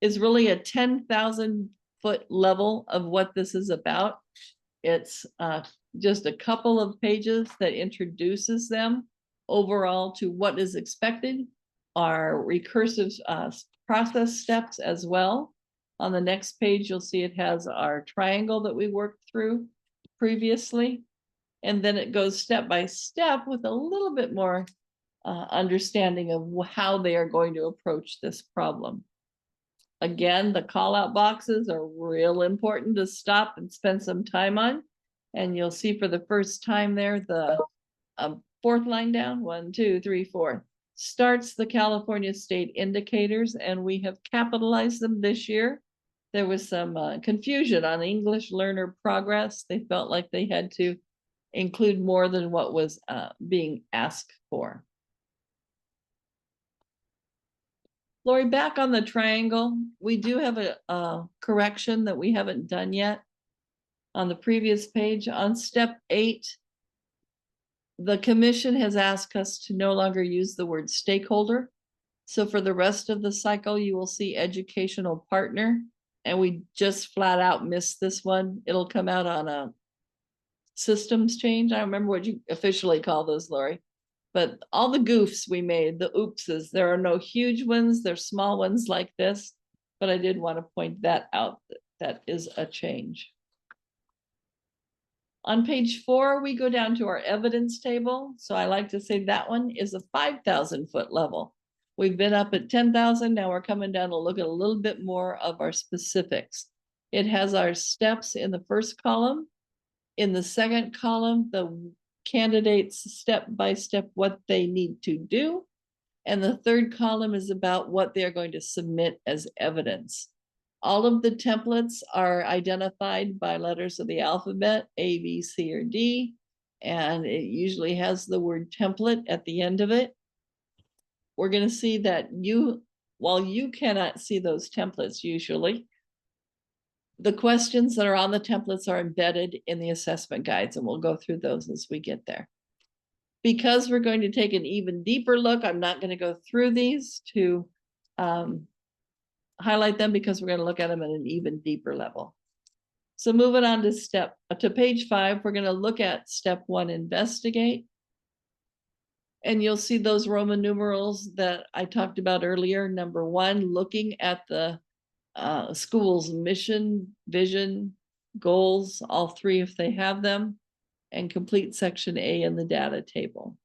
Speaker 1: is really a 10,000 foot level of what this is about. It's just a couple of pages that introduces them overall to what is expected, our recursive process steps as well. On the next page, you'll see it has our triangle that we worked through previously. And then it goes step by step with a little bit more understanding of how they are going to approach this problem. Again, the call out boxes are real important to stop and spend some time on. And you'll see for the first time there, the fourth line down, 1, 2, 3, 4, starts the California state indicators, and we have capitalized them this year. There was some confusion on English learner progress. They felt like they had to include more than what was being asked for. Lori, back on the triangle, we do have a correction that we haven't done yet. On the previous page, on step 8, the commission has asked us to no longer use the word stakeholder. So for the rest of the cycle, you will see educational partner, and we just flat out missed this one. It'll come out on a systems change. I don't remember what you officially call those, Lori, but all the goofs we made, the oopses, there are no huge ones. There's small ones like this, but I did want to point that out. That is a change. On page 4, we go down to our evidence table. So I like to say that one is a 5,000 foot level. We've been up at 10,000. Now we're coming down to look at a little bit more of our specifics. It has our steps in the first column. In the second column, the candidates step by step what they need to do. And the third column is about what they're going to submit as evidence. All of the templates are identified by letters of the alphabet, A, B, C, or D, and it usually has the word template at the end of it. We're going to see that while you cannot see those templates usually, the questions that are on the templates are embedded in the assessment guides, and we'll go through those as we get there. Because we're going to take an even deeper look, I'm not going to go through these to highlight them because we're going to look at them at an even deeper level. So moving on to page 5, we're going to look at step 1, investigate. And you'll see those Roman numerals that I talked about earlier. Number 1, looking at the school's mission, vision, goals, all 3 if they have them, and complete section A in the data table.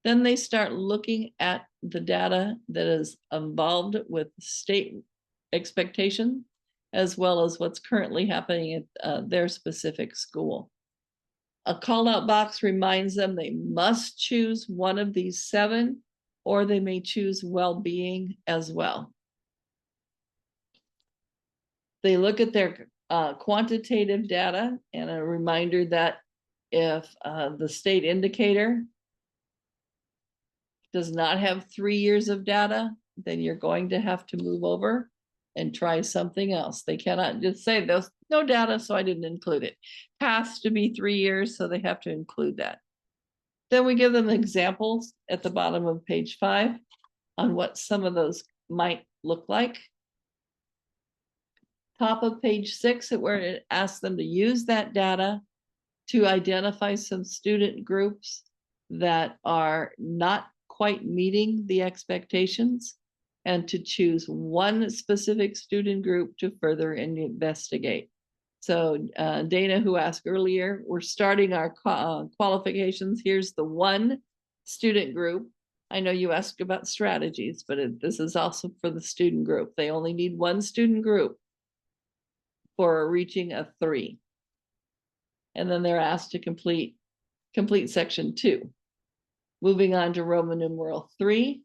Speaker 1: Then they start looking at the data that is involved with state expectation, as well as what's currently happening at their specific school. A call out box reminds them they must choose one of these 7, or they may choose well-being as well. They look at their quantitative data, and a reminder that if the state indicator does not have 3 years of data, then you're going to have to move over and try something else. They cannot just say there's no data, so I didn't include it. Has to be 3 years, so they have to include that. Then we give them examples at the bottom of page 5 on what some of those might look like. Top of page 6, where it asks them to use that data to identify some student groups that are not quite meeting the expectations, and to choose one specific student group to further investigate. So Dana, who asked earlier, we're starting our qualifications. Here's the one student group. I know you asked about strategies, but this is also for the student group. They only need one student group for reaching a 3. And then they're asked to complete section 2. Moving on to Roman numeral 3,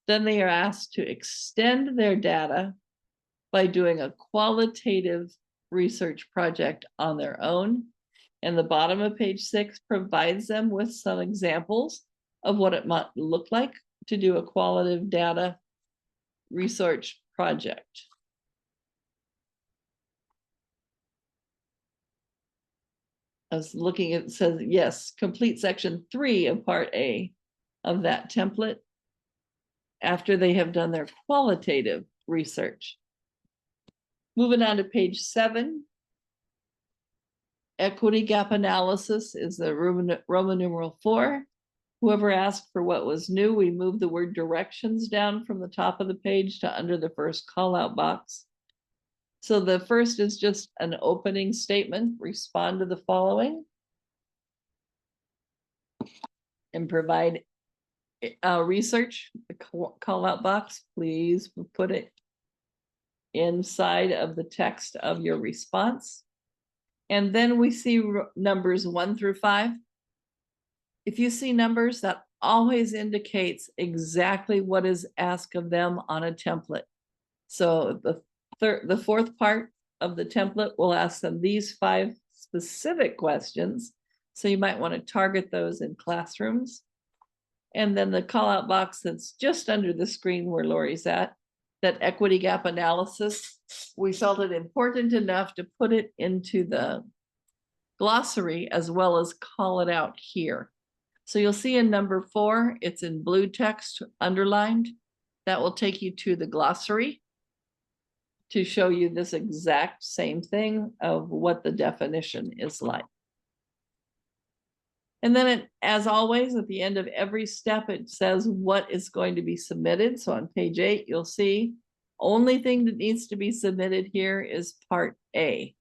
Speaker 1: then they are asked to extend their data by doing a qualitative research project on their own. And the bottom of page 6 provides them with some examples of what it might look like to do a qualitative data research project. I was looking at, it says, yes, complete section 3 of part A of that template after they have done their qualitative research. Moving on to page 7. Equity gap analysis is the Roman numeral 4. Whoever asked for what was new, we moved the word directions down from the top of the page to under the first call out box. So the first is just an opening statement, respond to the following. And provide research, the call out box, please put it inside of the text of your response. And then we see numbers 1 through 5. If you see numbers, that always indicates exactly what is asked of them on a template. So the fourth part of the template will ask them these 5 specific questions. So you might want to target those in classrooms. And then the call out box that's just under the screen where Lori's at, that equity gap analysis, we felt it important enough to put it into the glossary as well as call it out here. So you'll see in number 4, it's in blue text underlined. That will take you to the glossary to show you this exact same thing of what the definition is like. And then as always, at the end of every step, it says what is going to be submitted. So on page 8, you'll see only thing that needs to be submitted here is part A,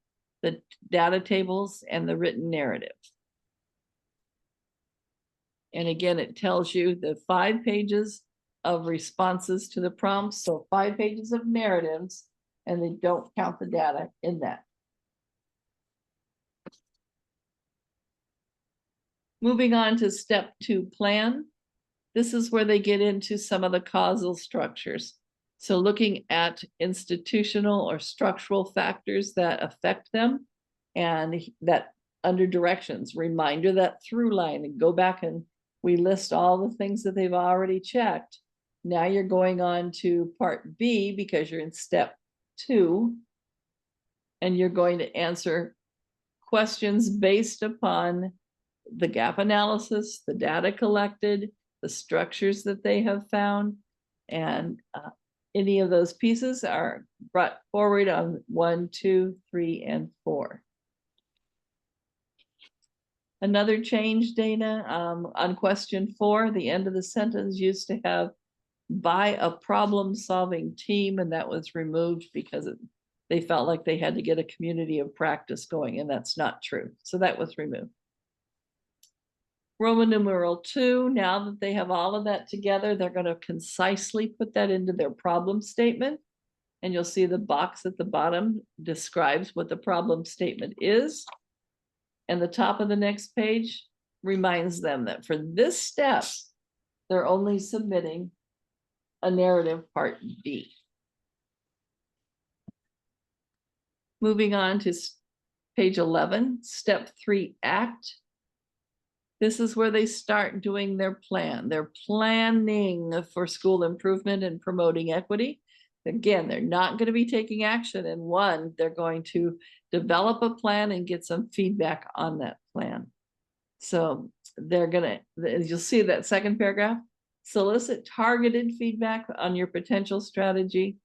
Speaker 1: the data tables and the written narrative. And again, it tells you the 5 pages of responses to the prompts. So 5 pages of narratives, and they don't count the data in that. Moving on to step 2, plan. This is where they get into some of the causal structures. So looking at institutional or structural factors that affect them, and that under directions, reminder that through line, and go back and we list all the things that they've already checked. Now you're going on to part B because you're in step 2, and you're going to answer questions based upon the gap analysis, the data collected, the structures that they have found, and any of those pieces are brought forward on 1, 2, 3, and 4. Another change, Dana, on question 4, the end of the sentence used to have by a problem-solving team, and that was removed because they felt like they had to get a community of practice going, and that's not true. So that was removed. Roman numeral 2, now that they have all of that together, they're going to concisely put that into their problem statement. And you'll see the box at the bottom describes what the problem statement is. And the top of the next page reminds them that for this step, they're only submitting a narrative part B. Moving on to page 11, step 3, act. This is where they start doing their plan. They're planning for school improvement and promoting equity. Again, they're not going to be taking action in one. They're going to develop a plan and get some feedback on that plan. So they're going to, you'll see that second paragraph, solicit targeted feedback on your potential strategy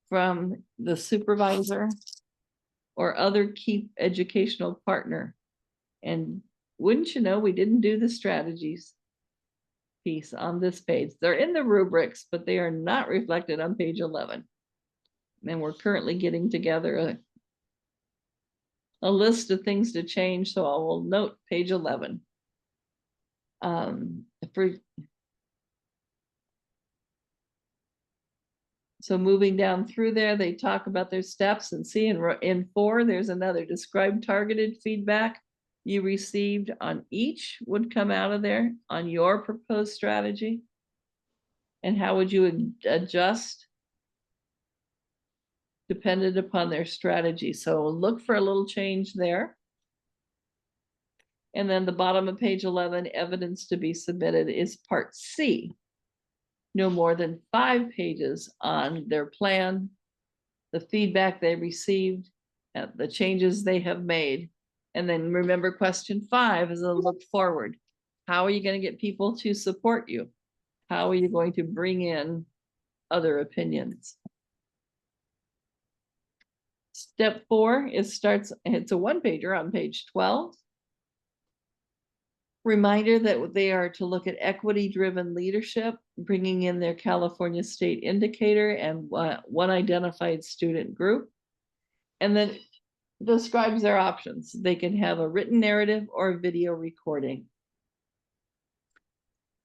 Speaker 1: from the supervisor or other key educational partner. And wouldn't you know, we didn't do the strategies piece on this page. They're in the rubrics, but they are not reflected on page 11. And we're currently getting together a list of things to change, so I will note page 11. So moving down through there, they talk about their steps, and see in 4, there's another describe targeted feedback you received on each would come out of there on your proposed strategy. And how would you adjust dependent upon their strategy? So look for a little change there. And then the bottom of page 11, evidence to be submitted, is part C. No more than 5 pages on their plan, the feedback they received, the changes they have made. And then remember, question 5 is a look forward. How are you going to get people to support you? How are you going to bring in other opinions? Step 4 it's a 1-pager on page 12. Reminder that they are to look at equity-driven leadership, bringing in their California State Indicator and one identified student group. And then describes their options. They can have a written narrative or a video recording.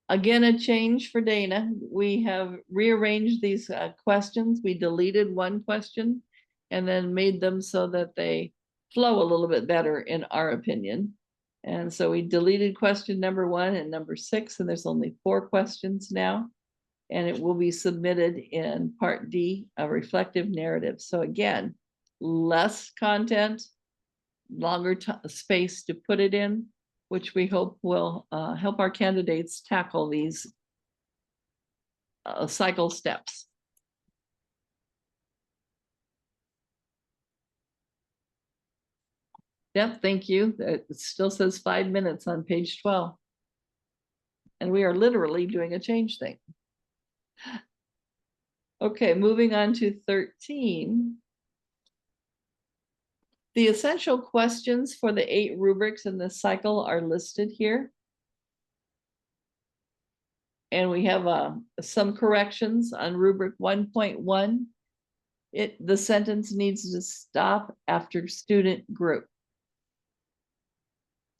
Speaker 1: Again, a change for Dana. We have rearranged these questions. We deleted one question and then made them so that they flow a little bit better, in our opinion. And so we deleted question number 1 and number 6, and there's only 4 questions now. And it will be submitted in part D, a reflective narrative. So again, less content, longer space to put it in, which we hope will help our candidates tackle these cycle steps. Yep, thank you. It still says 5 minutes on page 12. And we are literally doing a change thing. Okay, moving on to 13. The essential questions for the 8 rubrics in this cycle are listed here. And we have some corrections on rubric 1.1. The sentence needs to stop after student group.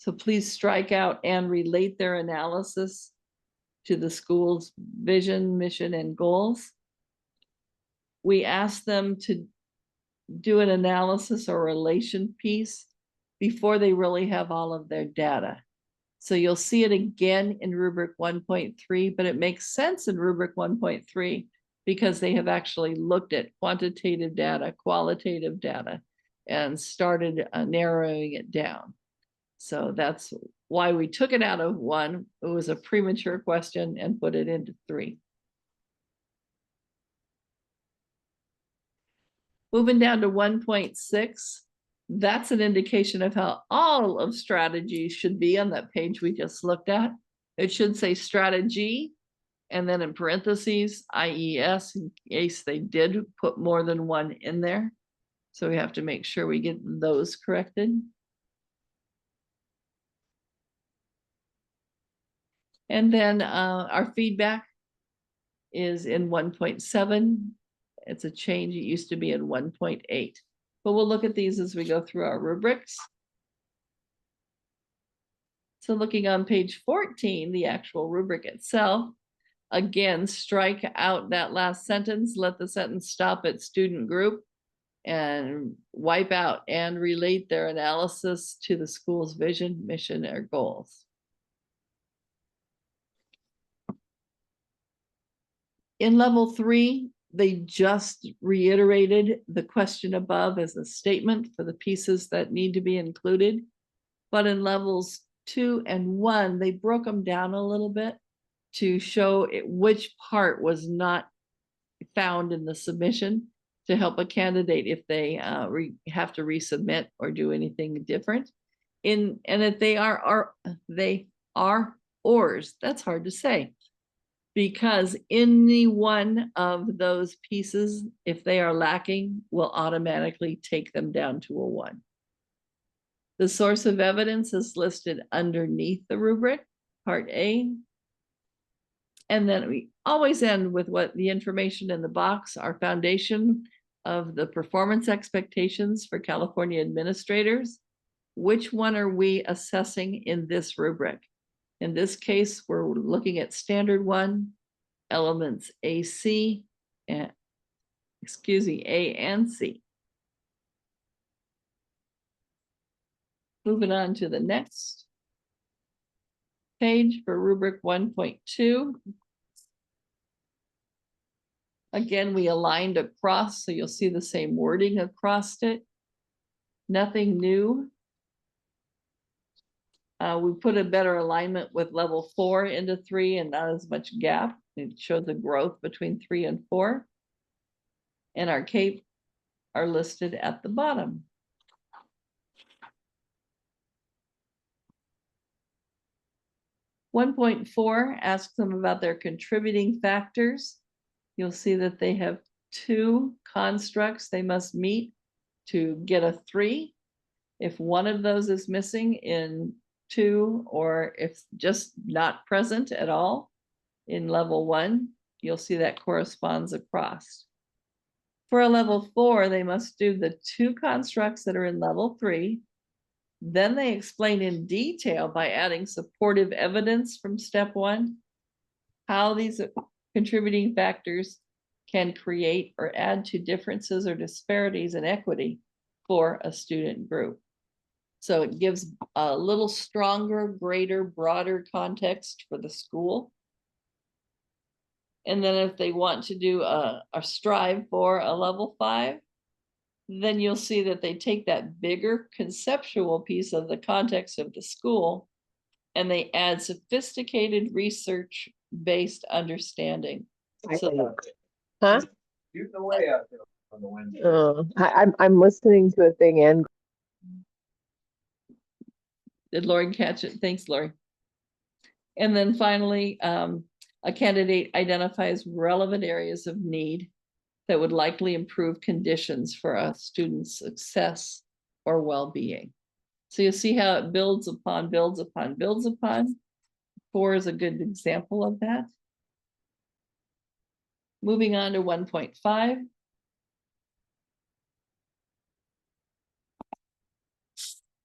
Speaker 1: So please strike out "and relate their analysis to the school's vision, mission, and goals." We ask them to do an analysis or relation piece before they really have all of their data. So you'll see it again in rubric 1.3, but it makes sense in rubric 1.3 because they have actually looked at quantitative data, qualitative data, and started narrowing it down. So that's why we took it out of 1. It was a premature question, and put it into 3. Moving down to 1.6, that's an indication of how all of strategy should be on that page we just looked at. It should say strategy, and then in parentheses, IES, in case they did put more than 1 in there. So we have to make sure we get those corrected. And then our feedback is in 1.7. It's a change. It used to be in 1.8. But we'll look at these as we go through our rubrics. So looking on page 14, the actual rubric itself, again, strike out that last sentence, let the sentence stop at student group, and wipe out "and relate their analysis to the school's vision, mission, or goals." In level 3, they just reiterated the question above as a statement for the pieces that need to be included. But in levels 2 and 1, they broke them down a little bit to show which part was not found in the submission, to help a candidate if they have to resubmit or do anything different. And if they are ors, that's hard to say, because any one of those pieces, if they are lacking, will automatically take them down to a 1. The source of evidence is listed underneath the rubric, part A. And then we always end with what the information in the box, our foundation of the performance expectations for California administrators. Which one are we assessing in this rubric? In this case, we're looking at standard 1, elements A, C, and A and C. Moving on to the next page for rubric 1.2. Again, we aligned across, so you'll see the same wording across it. Nothing new. We put a better alignment with level 4 into 3 and not as much gap. It shows the growth between 3 and 4. And our CAPE are listed at the bottom. One 1.4 asks them about their contributing factors. You'll see that they have 2 constructs they must meet to get a 3. If one of those is missing in 2, or if just not present at all in level 1, you'll see that corresponds across. For a level 4, they must do the 2 constructs that are in level 3. Then they explain in detail by adding supportive evidence from step 1, how these contributing factors can create or add to differences or disparities in equity for a student group. So it gives a little stronger, greater, broader context for the school. And then if they want to do a strive for a level 5, then you'll see that they take that bigger conceptual piece of the context of the school and they add sophisticated research-based understanding. So,
Speaker 5: Huh?
Speaker 6: Shooting away out there on the window.
Speaker 5: I'm listening to a thing and
Speaker 1: did Lori catch it? Thanks, Lori. And then finally, a candidate identifies relevant areas of need that would likely improve conditions for a student's success or well-being. So you'll see how it builds upon, builds upon, builds upon. 4 is a good example of that. Moving on to 1.5.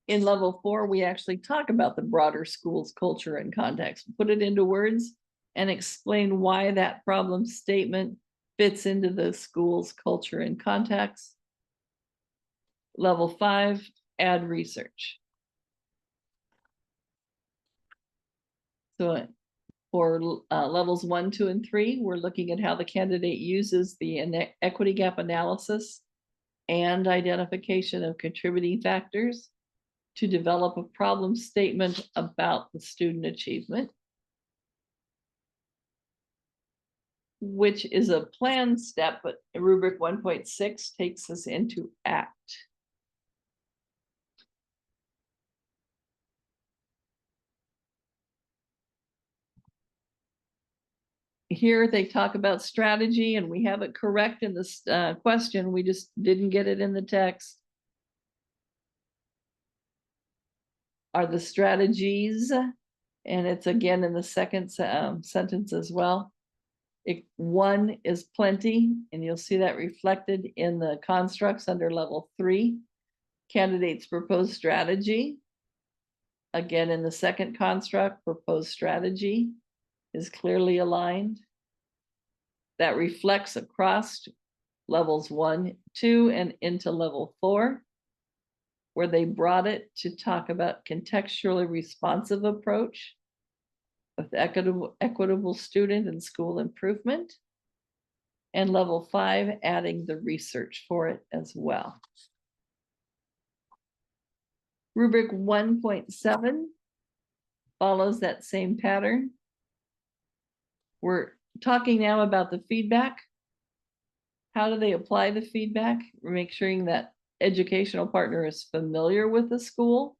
Speaker 1: In level 4, we actually talk about the broader school's culture and context, put it into words and explain why that problem statement fits into the school's culture and context. Level 5, add research. So for levels 1, 2, and 3, we're looking at how the candidate uses the equity gap analysis and identification of contributing factors to develop a problem statement about the student achievement, which is a planned step, but rubric 1.6 takes us into ACT. Here they talk about strategy, and we have it correct in this question. We just didn't get it in the text. Are the strategies, and it's again in the second sentence as well. 1 is plenty, and you'll see that reflected in the constructs under level 3. Candidates propose strategy. Again, in the second construct, proposed strategy is clearly aligned. That reflects across levels 1, 2, and into level 4, where they brought it to talk about contextually responsive approach with equitable student and school improvement. And level 5, adding the research for it as well. Rubric 1.7 follows that same pattern. We're talking now about the feedback. How do they apply the feedback? We're making sure that educational partner is familiar with the school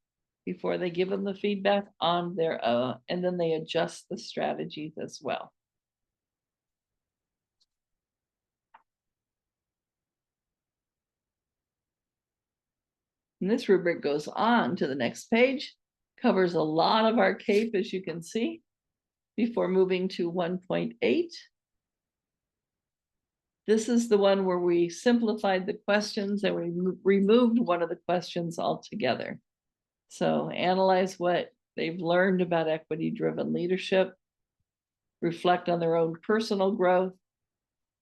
Speaker 1: before they give them the feedback on their and then they adjust the strategies as well. And this rubric goes on to the next page, covers a lot of our CAPE, as you can see, before moving to 1.8. This is the one where we simplified the questions and we removed one of the questions altogether. So analyze what they've learned about equity-driven leadership, reflect on their own personal growth,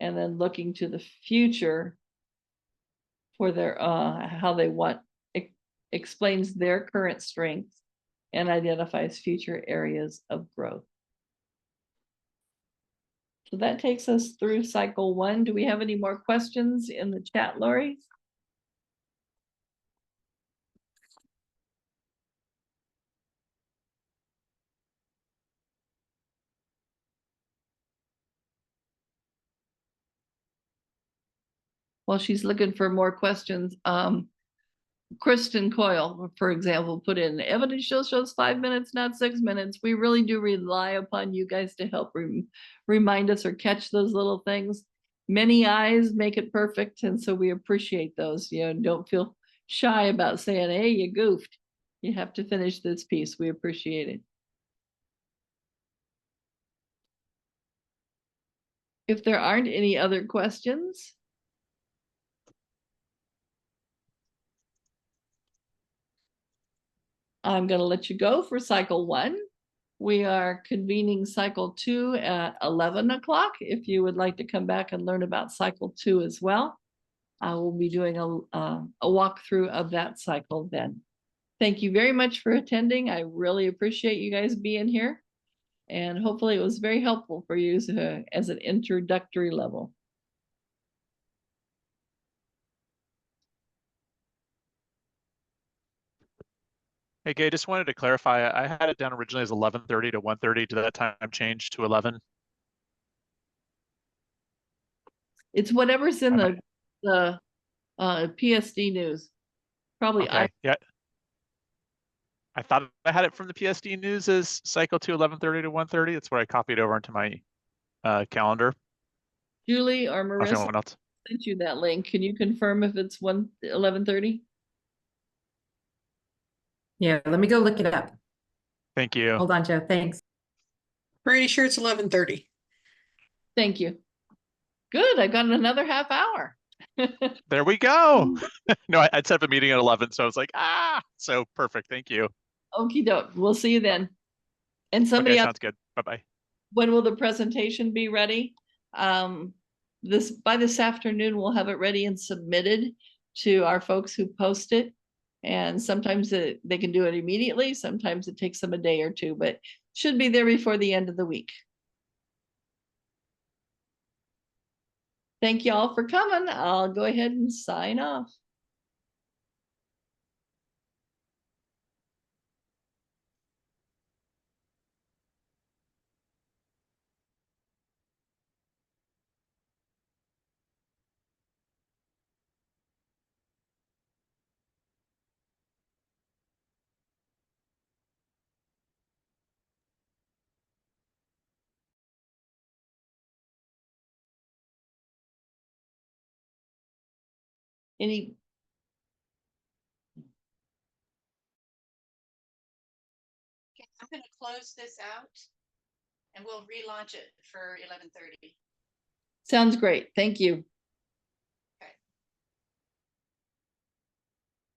Speaker 1: and then looking to the future for their how they want, explains their current strengths and identifies future areas of growth. So that takes us through cycle 1. Do we have any more questions in the chat, Lori? while she's looking for more questions, Kristen Coyle, for example, put in evidence shows 5 minutes, not 6 minutes. We really do rely upon you guys to help remind us or catch those little things. Many eyes make it perfect, and so we appreciate those. You know, don't feel shy about saying, hey, you goofed. You have to finish this piece. We appreciate it. If there aren't any other questions, I'm going to let you go for cycle 1. We are convening cycle 2 at 11 o'clock. If you would like to come back and learn about cycle 2 as well, I will be doing a walkthrough of that cycle then. Thank you very much for attending. I really appreciate you guys being here. And hopefully it was very helpful for you as an introductory level.
Speaker 7: Hey, Gay, just wanted to clarify. I had it down originally as 11:30 to 1:30. Did that time change to 11?
Speaker 1: It's whatever's in
Speaker 7: Okay.
Speaker 1: the PSD news. Probably
Speaker 7: Okay. Yeah. I thought I had it from the PSD news as cycle 2, 11:30 to 1:30. That's where I copied over into my calendar.
Speaker 1: Julie or
Speaker 7: If
Speaker 1: Marissa
Speaker 7: anyone else.
Speaker 1: sent you that link. Can you confirm if it's 11:30?
Speaker 3: Yeah, let me go look it up.
Speaker 7: Thank you.
Speaker 3: Hold on, Joe. Thanks.
Speaker 4: Pretty sure it's 11:30.
Speaker 1: Thank you. Good. I got another half hour.
Speaker 7: There we go. No, I'd set up a meeting at 11, so I was like, so perfect. Thank you.
Speaker 1: Okie doke. We'll see you then. And somebody
Speaker 7: Okay,
Speaker 1: else,
Speaker 7: sounds good. Bye-bye.
Speaker 1: when will the presentation be ready? By this afternoon, we'll have it ready and submitted to our folks who post it. And sometimes they can do it immediately. Sometimes it takes them a day or two, but should be there before the end of the week. Thank you all for coming. I'll go ahead and sign off. Any
Speaker 2: Okay, I'm going to close this out and we'll relaunch it for 11:30.
Speaker 1: sounds great. Thank you.